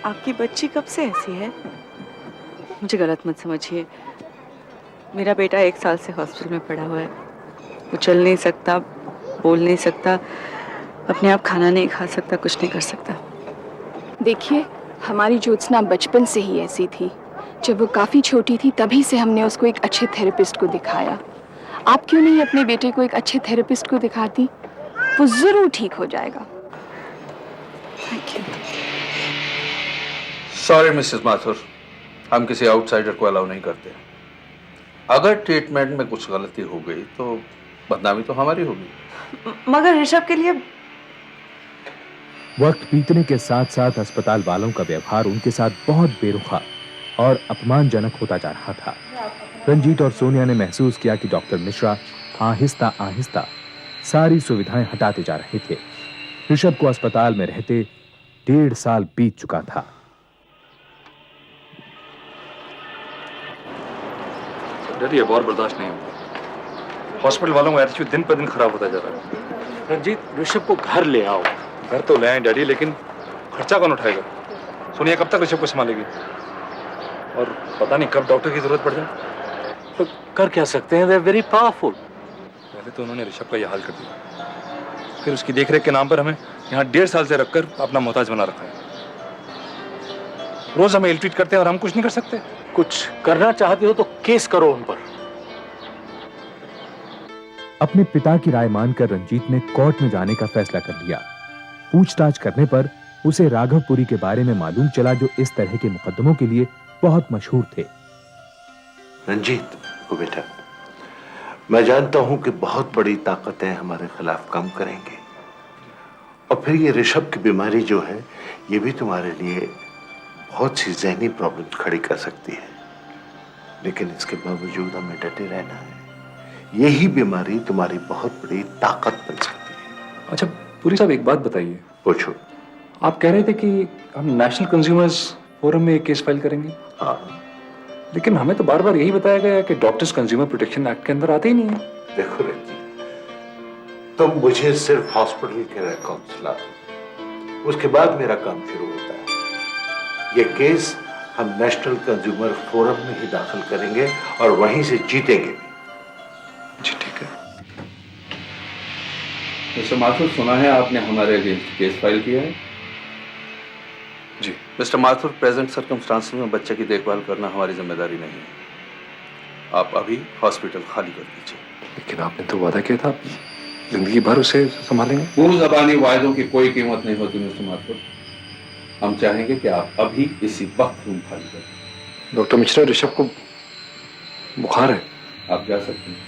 आपकी बच्ची कब से ऐसी है? मुझे गलत मत समझिए, मेरा बेटा 1 साल से हॉस्पिटल में पड़ा हुआ है। वो चल नहीं सकता, बोल नहीं सकता, अपने आप खाना नहीं खा सकता, कुछ नहीं कर सकता। देखिए, हमारी ज्योत्सना बचपन से ही ऐसी थी। जब वो काफ़ी छोटी थी तभी से हमने उसको एक अच्छे थेरेपिस्ट को दिखाया। आप क्यों नहीं अपने बेटे को एक अच्छे थेरेपिस्ट को दिखाती? वो ज़रूर ठीक हो जाएगा। Thank you. Sorry Mrs Mathur, हम किसी आउटसाइडर को अलाउ नहीं करते। अगर ट्रीटमेंट में कुछ गलती हो गई तो बदनामी तो हमारी होगी। मगर ऋषभ के लिए वक्त बीतने के साथ साथ अस्पताल वालों का व्यवहार उनके साथ बहुत बेरुखा और अपमानजनक होता जा रहा था। रंजीत और सोनिया ने महसूस किया कि डॉक्टर मिश्रा आहिस्ता आहिस्ता सारी सुविधाएं हटाते जा रहे थे। ऋषभ को अस्पताल में रहते 1.5 साल बीत चुका था। डैडी, अब और बर्दाश्त नहीं होगा। हॉस्पिटल वालों का एटीट्यूड दिन पर दिन खराब होता जा रहा है। रंजीत, ऋषभ को घर ले आओ। घर तो ले आए डैडी, लेकिन खर्चा कौन उठाएगा? सोनिया कब तक ऋषभ को संभालेगी? और पता नहीं कब डॉक्टर की जरूरत पड़ जाए। तो कर क्या सकते हैं? They are very powerful. पहले तो उन्होंने ऋषभ का यह हाल कर दिया, फिर उसकी देखरेख के नाम पर हमें यहाँ 1.5 साल से रखकर अपना मोहताज बना रखा है। रोज हमें इल ट्रीट करते हैं और हम कुछ नहीं कर सकते। कुछ करना चाहते हो तो केस करो उन पर। अपने पिता की राय मानकर रंजीत ने कोर्ट में जाने का फैसला कर लिया। पूछताछ करने पर उसे राघवपुरी के बारे में मालूम चला, जो इस तरह के मुकदमों के लिए बहुत मशहूर थे। रंजीत को बेटा, मैं जानता हूं कि बहुत बड़ी ताकतें हमारे खिलाफ काम करेंगे, और फिर ये ऋषभ की बीमारी जो है ये भी तुम्हारे लिए बहुत सी जहनी प्रॉब्लम खड़ी कर सकती है, लेकिन इसके बावजूद हमें डटे रहना है। यही बीमारी तुम्हारी बहुत बड़ी ताकत बन सकती है। अच्छा पुरी साहब, एक बात बताइए। पूछो। आप कह रहे थे कि हम नेशनल कंज्यूमर्स फोरम में एक केस फाइल करेंगे। हाँ, लेकिन हमें तो बार बार यही बताया गया कि डॉक्टर्स कंज्यूमर प्रोटेक्शन एक्ट के अंदर आते ही नहीं है। देखो रंजीत, तुम मुझे सिर्फ हॉस्पिटल के रिकॉर्ड्स ला दो, उसके बाद मेरा काम शुरू होता है। ये केस हम नेशनल कंज्यूमर फोरम में ही दाखिल करेंगे और वहीं से जीतेंगे। जी ठीक है। मिस्टर माथुर, सुना है आपने हमारे अगेंस्ट केस फाइल किया है? जी। मिस्टर माथुर, प्रेजेंट सर्कमस्टांसेस में बच्चे की देखभाल करना हमारी जिम्मेदारी नहीं है। आप अभी हॉस्पिटल खाली कर दीजिए। लेकिन आपने तो वादा किया था जिंदगी भर उसे संभालेंगे। मुंह ज़बानी वायदों की कोई कीमत नहीं होती मिस्टर माथुर। हम चाहेंगे कि आप अभी इसी वक्त रूम खाली करें। डॉक्टर मिश्रा, ऋषभ को बुखार है। आप जा सकते हैं।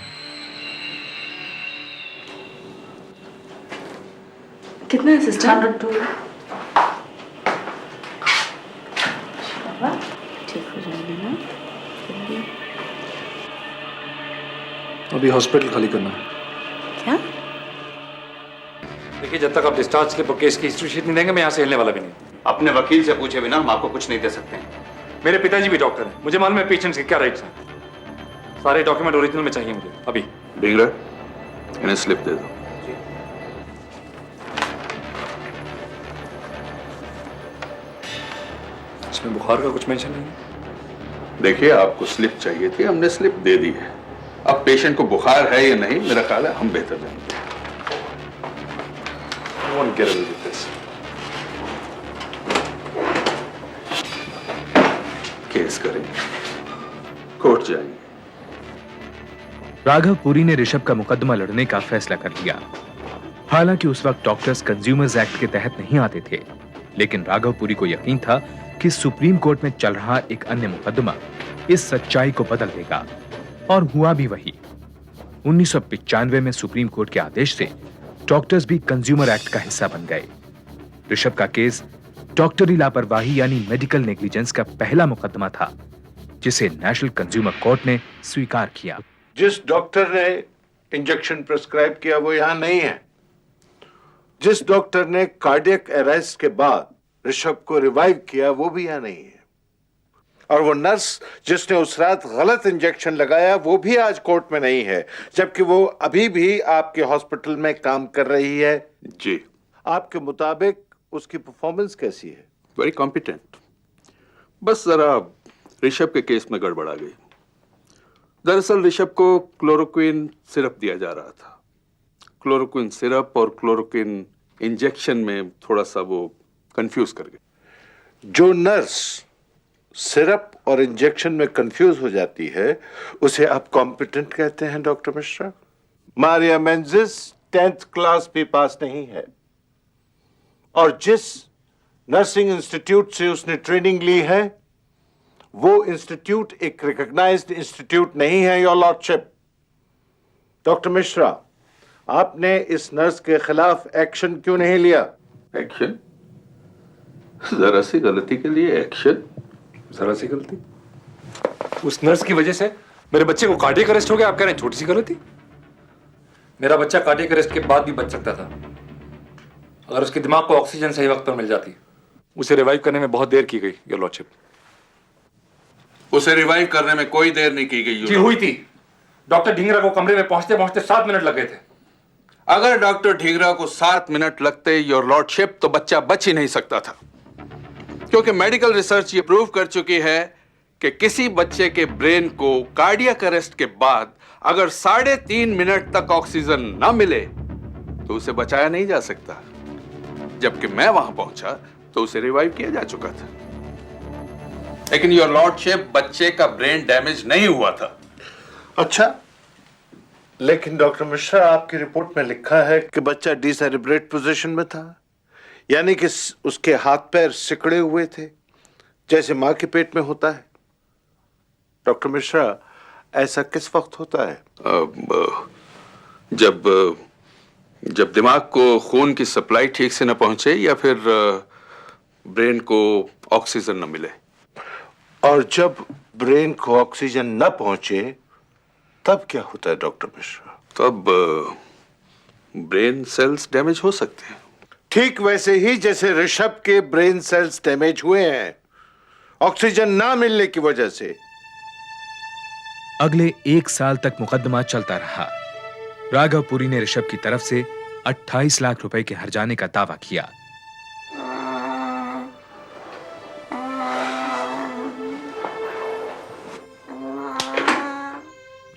कितना है सिस्टर? 102। ठीक हो जाएगी ना? अभी हॉस्पिटल खाली करना है। क्या? देखिए, जब तक आप डिस्चार्ज स्लिप और केस की हिस्ट्री शीट नहीं देंगे, मैं यहाँ से हिलने वाला भी नहीं। अपने वकील से पूछे बिना हम आपको कुछ नहीं दे सकते हैं। मेरे पिताजी भी डॉक्टर हैं, मुझे मालूम है पेशेंट्स के क्या राइट्स हैं। सारे डॉक्यूमेंट ओरिजिनल में चाहिए मुझे अभी। ढींगरा, इन्हें स्लिप दे दो। इसमें बुखार का कुछ मेंशन नहीं है। देखिए, आपको स्लिप चाहिए थी, हमने स्लिप दे दी है। अब पेशेंट को बुखार है या नहीं, मेरा ख्याल है हम बेहतर जानते हैं। I won't get away with this. Case करेंगे, कोर्ट जाएंगे। राघव पुरी ने ऋषभ का मुकदमा लड़ने का फैसला कर लिया। हालांकि उस वक्त डॉक्टर्स कंज्यूमर्स एक्ट के तहत नहीं आते थे, लेकिन राघव पुरी को यकीन था कि सुप्रीम कोर्ट में चल रहा एक अन्य मुकदमा इस सच्चाई को बदल देगा, और हुआ भी वही। 1995 में सुप्रीम कोर्ट के आदेश से डॉक्टर्स भी कंज्यूमर एक्ट का हिस्सा बन गए। ऋषभ का केस डॉक्टरी लापरवाही यानी मेडिकल नेग्लिजेंस का पहला मुकदमा था, जिसे नेशनल कंज्यूमर कोर्ट ने स्वीकार किया। जिस डॉक्टर ने इंजेक्शन प्रिस्क्राइब किया वो यहां नहीं है। जिस डॉक्टर ने कार्डियक अरेस्ट के बाद ऋषभ को रिवाइव किया वो भी यहां नहीं है। और वो नर्स जिसने उस रात गलत इंजेक्शन लगाया वो भी आज कोर्ट में नहीं है, जबकि वो अभी भी आपके हॉस्पिटल में काम कर रही है। जी। आपके मुताबिक उसकी परफॉर्मेंस कैसी है? Very competent. बस जरा ऋषभ के केस में गड़बड़ आ गई। दरअसल ऋषभ को क्लोरोक्विन सिरप दिया जा रहा था। क्लोरोक्विन सिरप और क्लोरोक्विन इंजेक्शन में थोड़ा सा वो कंफ्यूज कर गए। जो नर्स सिरप और इंजेक्शन में कंफ्यूज हो जाती है उसे आप कॉम्पिटेंट कहते हैं doctor Mishra? Maria Menezes 10th class भी पास नहीं है, और जिस नर्सिंग इंस्टीट्यूट से उसने ट्रेनिंग ली है वो इंस्टीट्यूट एक रिकॉग्नाइज्ड इंस्टीट्यूट नहीं है, योर लॉर्डशिप। डॉक्टर मिश्रा, आपने इस नर्स के खिलाफ एक्शन क्यों नहीं लिया? एक्शन? जरा सी गलती के लिए एक्शन? जरा सी गलती? उस नर्स की वजह से मेरे बच्चे को कार्डियक अरेस्ट हो गया। आप कह रहे हैं छोटी सी गलती? मेरा बच्चा कार्डियक अरेस्ट के बाद भी बच सकता था अगर उसके दिमाग को ऑक्सीजन सही वक्त पर मिल जाती। उसे रिवाइव करने में बहुत देर की गई, योर लॉर्डशिप। उसे रिवाइव करने में कोई देर नहीं की गई। जी हुई थी। डॉक्टर ढींगरा को कमरे में पहुंचते पहुंचते 7 मिनट लग गए थे। अगर डॉक्टर ढींगरा को 7 मिनट लगते, योर लॉर्डशिप, तो बच्चा बच ही नहीं सकता था, क्योंकि मेडिकल रिसर्च ये प्रूव कर चुकी है कि किसी बच्चे के ब्रेन को कार्डियक अरेस्ट के बाद अगर 3.5 मिनट तक ऑक्सीजन ना मिले तो उसे बचाया नहीं जा सकता। जबकि मैं वहां पहुंचा तो उसे रिवाइव किया जा चुका था। लेकिन योर लॉर्डशिप, बच्चे का ब्रेन डैमेज नहीं हुआ था। अच्छा, लेकिन डॉक्टर मिश्रा आपकी रिपोर्ट में लिखा है कि बच्चा डिसेरिब्रेट पोजीशन में था, यानी कि उसके हाथ पैर सिकड़े हुए थे जैसे मां के पेट में होता है। डॉक्टर मिश्रा, ऐसा किस वक्त होता है? जब दिमाग को खून की सप्लाई ठीक से न पहुंचे या फिर ब्रेन को ऑक्सीजन न मिले। और जब ब्रेन को ऑक्सीजन न पहुंचे तब क्या होता है डॉक्टर मिश्रा? तब ब्रेन सेल्स डैमेज हो सकते हैं। ठीक वैसे ही जैसे ऋषभ के ब्रेन सेल्स डैमेज हुए हैं ऑक्सीजन ना मिलने की वजह से। अगले 1 साल तक मुकदमा चलता रहा। राघव पुरी ने ऋषभ की तरफ से 28 लाख रुपए के हर्जाने का दावा किया।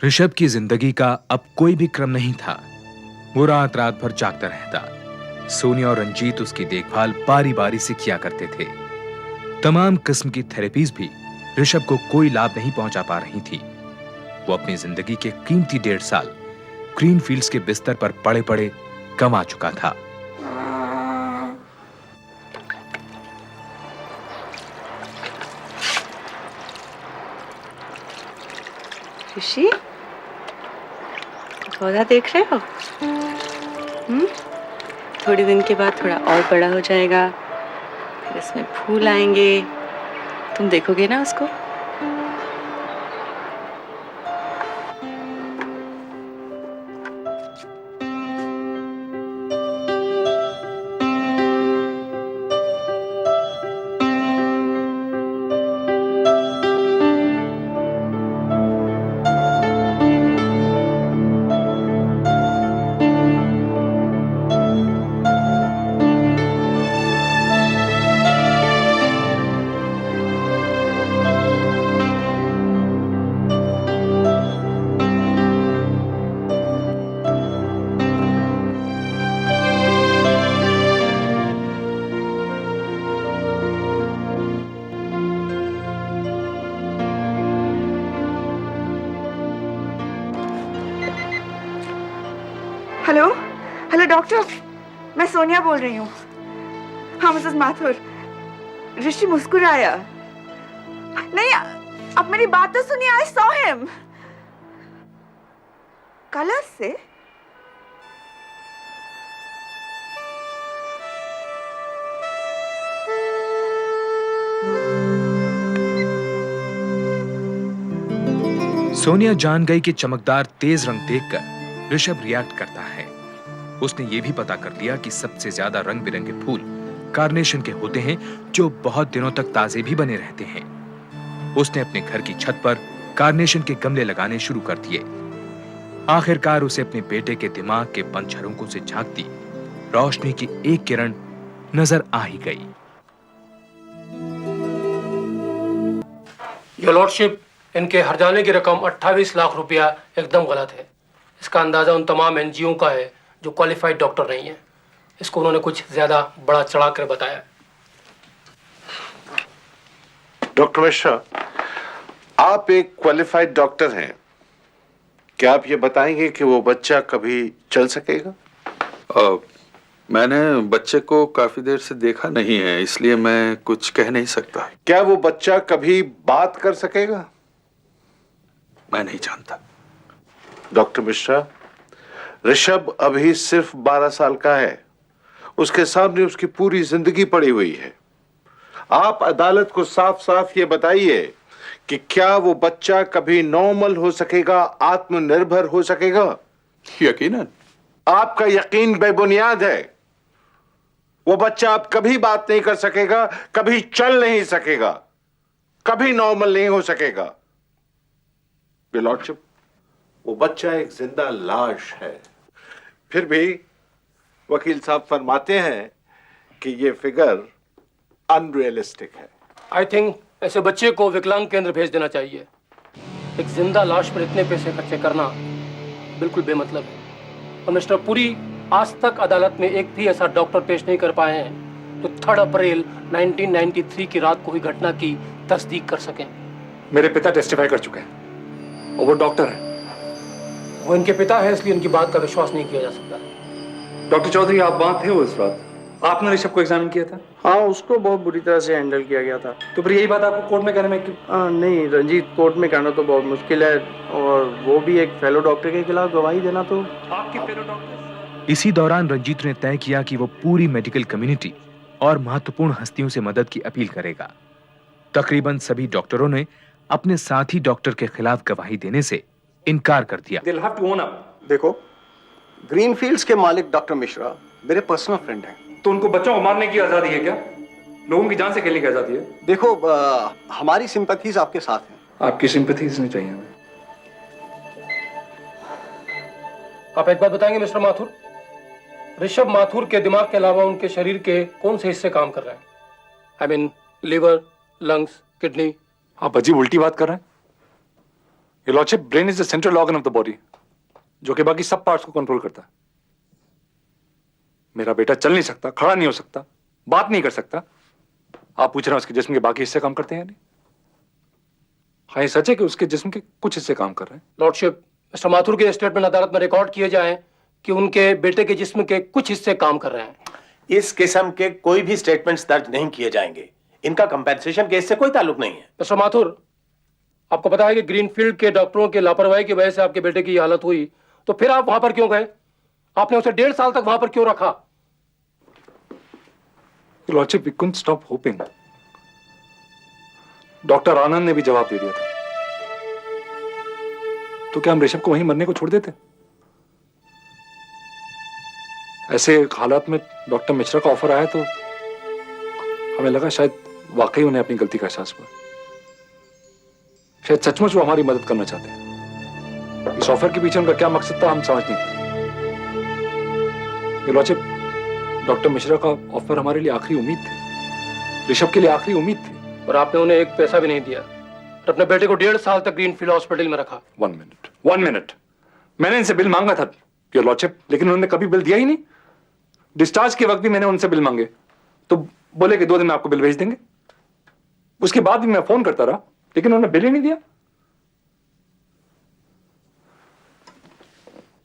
ऋषभ की जिंदगी का अब कोई भी क्रम नहीं था। वो रात रात भर जागता रहता। सोनिया और रंजीत उसकी देखभाल बारी बारी से किया करते थे। तमाम किस्म की थेरेपीज भी ऋषभ को कोई लाभ नहीं पहुंचा पा रही थी। वो अपनी जिंदगी के कीमती 1.5 साल ग्रीन फील्ड्स के बिस्तर पर पड़े पड़े गंवा चुका था। ऋषि, पौधा देख रहे हो? थोड़े दिन के बाद थोड़ा और बड़ा हो जाएगा, फिर इसमें फूल आएंगे। तुम देखोगे ना उसको? डॉक्टर, मैं सोनिया बोल रही हूँ। हाँ मिसेस माथुर, ऋषि मुस्कुराया। नहीं, अब मेरी बात तो सुनिए। I saw him. कलर से सोनिया जान गई कि चमकदार तेज रंग देखकर ऋषभ रिएक्ट करता है। उसने ये भी पता कर लिया कि सबसे ज्यादा रंग बिरंगे फूल कार्नेशन के होते हैं, जो बहुत दिनों तक ताजे भी बने रहते हैं। उसने अपने घर की छत पर कार्नेशन के गमले लगाने शुरू कर दिए। आखिरकार उसे अपने बेटे के दिमाग के पंचझरोकों से झांकती रोशनी की एक किरण नजर आ ही गई। योर लॉर्डशिप, इनके हर्जाने की रकम 28 लाख रुपया एकदम गलत है। इसका अंदाजा उन तमाम एनजीओ का है जो क्वालिफाइड डॉक्टर नहीं है। इसको उन्होंने कुछ ज्यादा बड़ा चढ़ा कर बताया। डॉक्टर मिश्रा, आप एक क्वालिफाइड डॉक्टर हैं, क्या आप ये बताएंगे कि वो बच्चा कभी चल सकेगा? मैंने बच्चे को काफी देर से देखा नहीं है, इसलिए मैं कुछ कह नहीं सकता। क्या वो बच्चा कभी बात कर सकेगा? मैं नहीं जानता। डॉक्टर मिश्रा, ऋषभ अभी सिर्फ 12 साल का है। उसके सामने उसकी पूरी जिंदगी पड़ी हुई है। आप अदालत को साफ साफ ये बताइए कि क्या वो बच्चा कभी नॉर्मल हो सकेगा, आत्मनिर्भर हो सकेगा? यकीनन। आपका यकीन बेबुनियाद है। वो बच्चा अब कभी बात नहीं कर सकेगा, कभी चल नहीं सकेगा, कभी नॉर्मल नहीं हो सकेगा। लॉर्डशिप, वो बच्चा एक जिंदा लाश है। फिर भी वकील साहब फरमाते हैं कि ये फिगर अनरियलिस्टिक है। आई थिंक ऐसे बच्चे को विकलांग केंद्र भेज देना चाहिए। एक जिंदा लाश पर इतने पैसे खर्चे करना बिल्कुल बेमतलब है। और मिस्टर पुरी, आज तक अदालत में एक भी ऐसा डॉक्टर पेश नहीं कर पाए हैं जो 3 अप्रैल 1993 की रात को हुई घटना की तस्दीक कर सकें। मेरे पिता टेस्टिफाई कर चुके हैं और वो डॉक्टर हैं। वो इनके पिता है, इसलिए उनकी बात का विश्वास नहीं किया जा सकता। डॉक्टर चौधरी, आप वहां थे उस रात? आपने ऋषभ को एग्जामिन किया था? हाँ, उसको बहुत बुरी तरह से हैंडल किया गया था। तो फिर यही बात आपको कोर्ट में कहने में क्यों? नहीं रंजीत, कोर्ट में कहना तो बहुत मुश्किल है, और वो भी एक फेलो डॉक्टर के खिलाफ गवाही देना तो। आपकी फेलो डॉक्टर? इसी दौरान रंजीत ने तय किया कि वो पूरी मेडिकल कम्युनिटी और महत्वपूर्ण हस्तियों से मदद की अपील करेगा। तकरीबन सभी डॉक्टरों ने अपने साथी डॉक्टर के खिलाफ गवाही देने से इनकार कर दिया। They'll have to own up. देखो, ग्रीनफील्ड्स के मालिक डॉक्टर मिश्रा मेरे पर्सनल फ्रेंड हैं। तो उनको बच्चों को मारने की आजादी है क्या? लोगों की जान से खेलने की आजादी है? देखो, हमारी सिंपैथीज आपके साथ हैं। आपकी सिंपैथीज नहीं चाहिए हमें। आप एक बात बताएंगे मिस्टर माथुर, ऋषभ माथुर के दिमाग के अलावा उनके शरीर के कौन से हिस्से काम कर रहे हैं? I mean liver, lungs, kidney. आप अजीब उल्टी बात कर रहे हैं। Your Lordship, brain is the central organ of the body, जो कि बाकी सब पार्ट्स को कंट्रोल करता है। मेरा बेटा चल नहीं सकता, खड़ा नहीं हो सकता, बात नहीं कर सकता। आप पूछ रहे हैं उसके जिस्म के बाकी हिस्से काम करते हैं या नहीं? हाँ, ये सच है कि उसके जिस्म के कुछ हिस्से काम कर रहे हैं। लॉर्डशिप, मिस्टर माथुर के स्टेटमेंट अदालत में रिकॉर्ड किए जाएं कि उनके बेटे के जिस्म के कुछ हिस्से काम कर रहे हैं। इस किस्म के कोई भी स्टेटमेंट्स दर्ज नहीं किए जाएंगे। इनका कंपेंसेशन केस से कोई ताल्लुक नहीं है। मिस्टर माथुर, आपको पता है कि ग्रीनफील्ड के डॉक्टरों की लापरवाही की वजह से आपके बेटे की हालत हुई, तो फिर आप वहां पर क्यों गए? आपने उसे 1.5 साल तक वहां पर क्यों रखा? Lordship, we couldn't stop hoping. Doctor Anand ने भी जवाब दे दिया था। तो क्या हम ऋषभ को वहीं मरने को छोड़ देते? ऐसे हालात में डॉक्टर मिश्रा का ऑफर आया तो हमें लगा शायद वाकई उन्हें अपनी गलती का एहसास हुआ। शायद सचमुच वो हमारी मदद करना चाहते हैं। इस ऑफर के पीछे उनका क्या मकसद था हम समझ नहीं पाए। लॉर्डशिप, डॉक्टर मिश्रा का ऑफर हमारे लिए आखिरी उम्मीद थी, ऋषभ के लिए आखिरी उम्मीद थी। और आपने उन्हें एक पैसा भी नहीं दिया और अपने बेटे को 1.5 साल तक ग्रीनफील्ड हॉस्पिटल में रखा। 1 मिनट, मैंने इनसे बिल मांगा था योर लॉर्डशिप, लेकिन उन्होंने कभी बिल दिया ही नहीं। डिस्चार्ज के वक्त भी मैंने उनसे बिल मांगे तो बोले कि 2 दिन में आपको बिल भेज देंगे। उसके बाद भी मैं फोन करता रहा, लेकिन उन्होंने बिल ही नहीं दिया।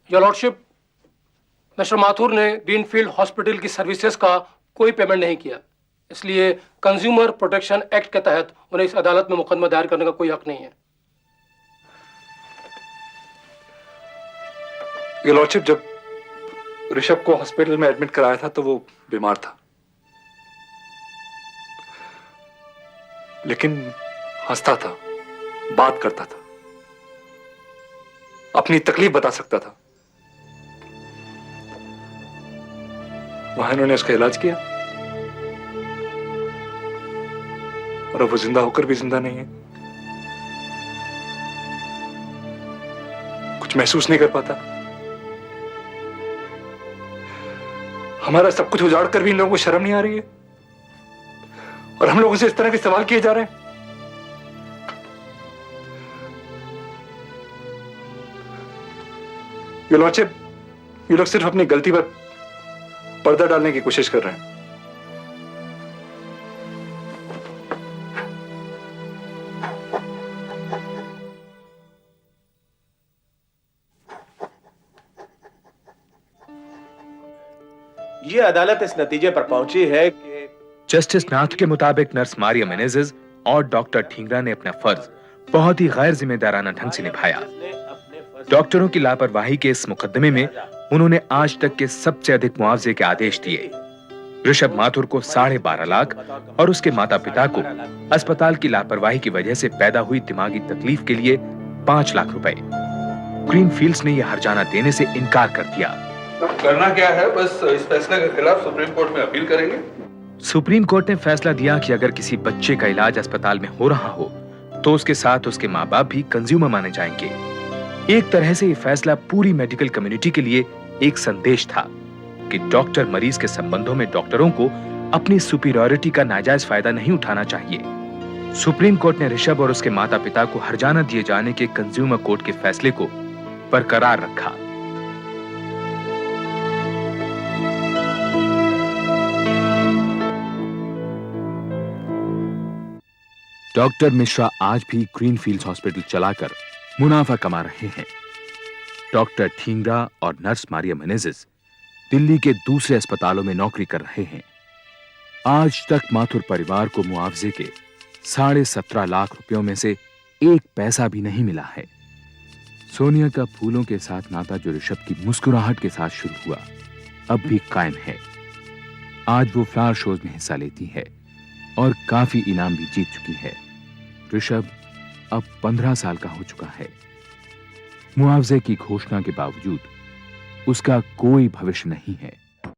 योर लॉर्डशिप, मिस्टर माथुर ने ग्रीनफील्ड हॉस्पिटल की सर्विसेज का कोई पेमेंट नहीं किया, इसलिए कंज्यूमर प्रोटेक्शन एक्ट के तहत उन्हें इस अदालत में मुकदमा दायर करने का कोई हक नहीं है। ये लॉर्डशिप, जब ऋषभ को हॉस्पिटल में एडमिट कराया था तो वो बीमार था, लेकिन हंसता था, बात करता था, अपनी तकलीफ बता सकता था। वहां इन्होंने उसका इलाज किया और अब वो जिंदा होकर भी जिंदा नहीं है, कुछ महसूस नहीं कर पाता। हमारा सब कुछ उजाड़ कर भी इन लोगों को शर्म नहीं आ रही है, और हम लोगों से इस तरह के सवाल किए जा रहे हैं। ये लोग सिर्फ अपनी गलती पर पर्दा डालने की कोशिश कर रहे हैं। ये अदालत इस नतीजे पर पहुंची है कि जस्टिस नाथ के मुताबिक नर्स मारिया मेनेजेस और डॉक्टर ठींगरा ने अपना फर्ज बहुत ही गैर जिम्मेदाराना ढंग से निभाया। डॉक्टरों की लापरवाही के इस मुकदमे में उन्होंने आज तक के सबसे अधिक मुआवजे के आदेश दिए। ऋषभ माथुर को 12.5 लाख और उसके माता पिता को अस्पताल की लापरवाही की वजह से पैदा हुई दिमागी तकलीफ के लिए 5 लाख रुपए। ग्रीनफील्ड्स ने यह हर्जाना देने से इनकार कर दिया। करना क्या है, बस इस फैसले के खिलाफ सुप्रीम कोर्ट में अपील करेंगे। सुप्रीम कोर्ट ने फैसला दिया कि अगर किसी बच्चे का इलाज अस्पताल में हो रहा हो तो उसके साथ उसके माँ बाप भी कंज्यूमर माने जाएंगे। एक तरह से ये फैसला पूरी मेडिकल कम्युनिटी के लिए एक संदेश था कि डॉक्टर मरीज के संबंधों में डॉक्टरों को अपनी सुपीरियरिटी का नाजायज फायदा नहीं उठाना चाहिए। सुप्रीम कोर्ट ने ऋषभ और उसके माता पिता को हर्जाना दिए जाने के कंज्यूमर कोर्ट के फैसले को बरकरार रखा। डॉक्टर मिश्रा आज भी ग्रीनफील्ड्स हॉस्पिटल चलाकर मुनाफा कमा रहे हैं। डॉक्टर ठींगरा और नर्स मारिया मेनेजेस दिल्ली के दूसरे अस्पतालों में नौकरी कर रहे हैं। आज तक माथुर परिवार को मुआवजे के 17.5 लाख रुपयों में से 1 पैसा भी नहीं मिला है। सोनिया का फूलों के साथ नाता जो ऋषभ की मुस्कुराहट के साथ शुरू हुआ अब भी कायम है। आज वो फ्लावर शोज में हिस्सा लेती है और काफी इनाम भी जीत चुकी है। ऋषभ अब 15 साल का हो चुका है। मुआवजे की घोषणा के बावजूद उसका कोई भविष्य नहीं है।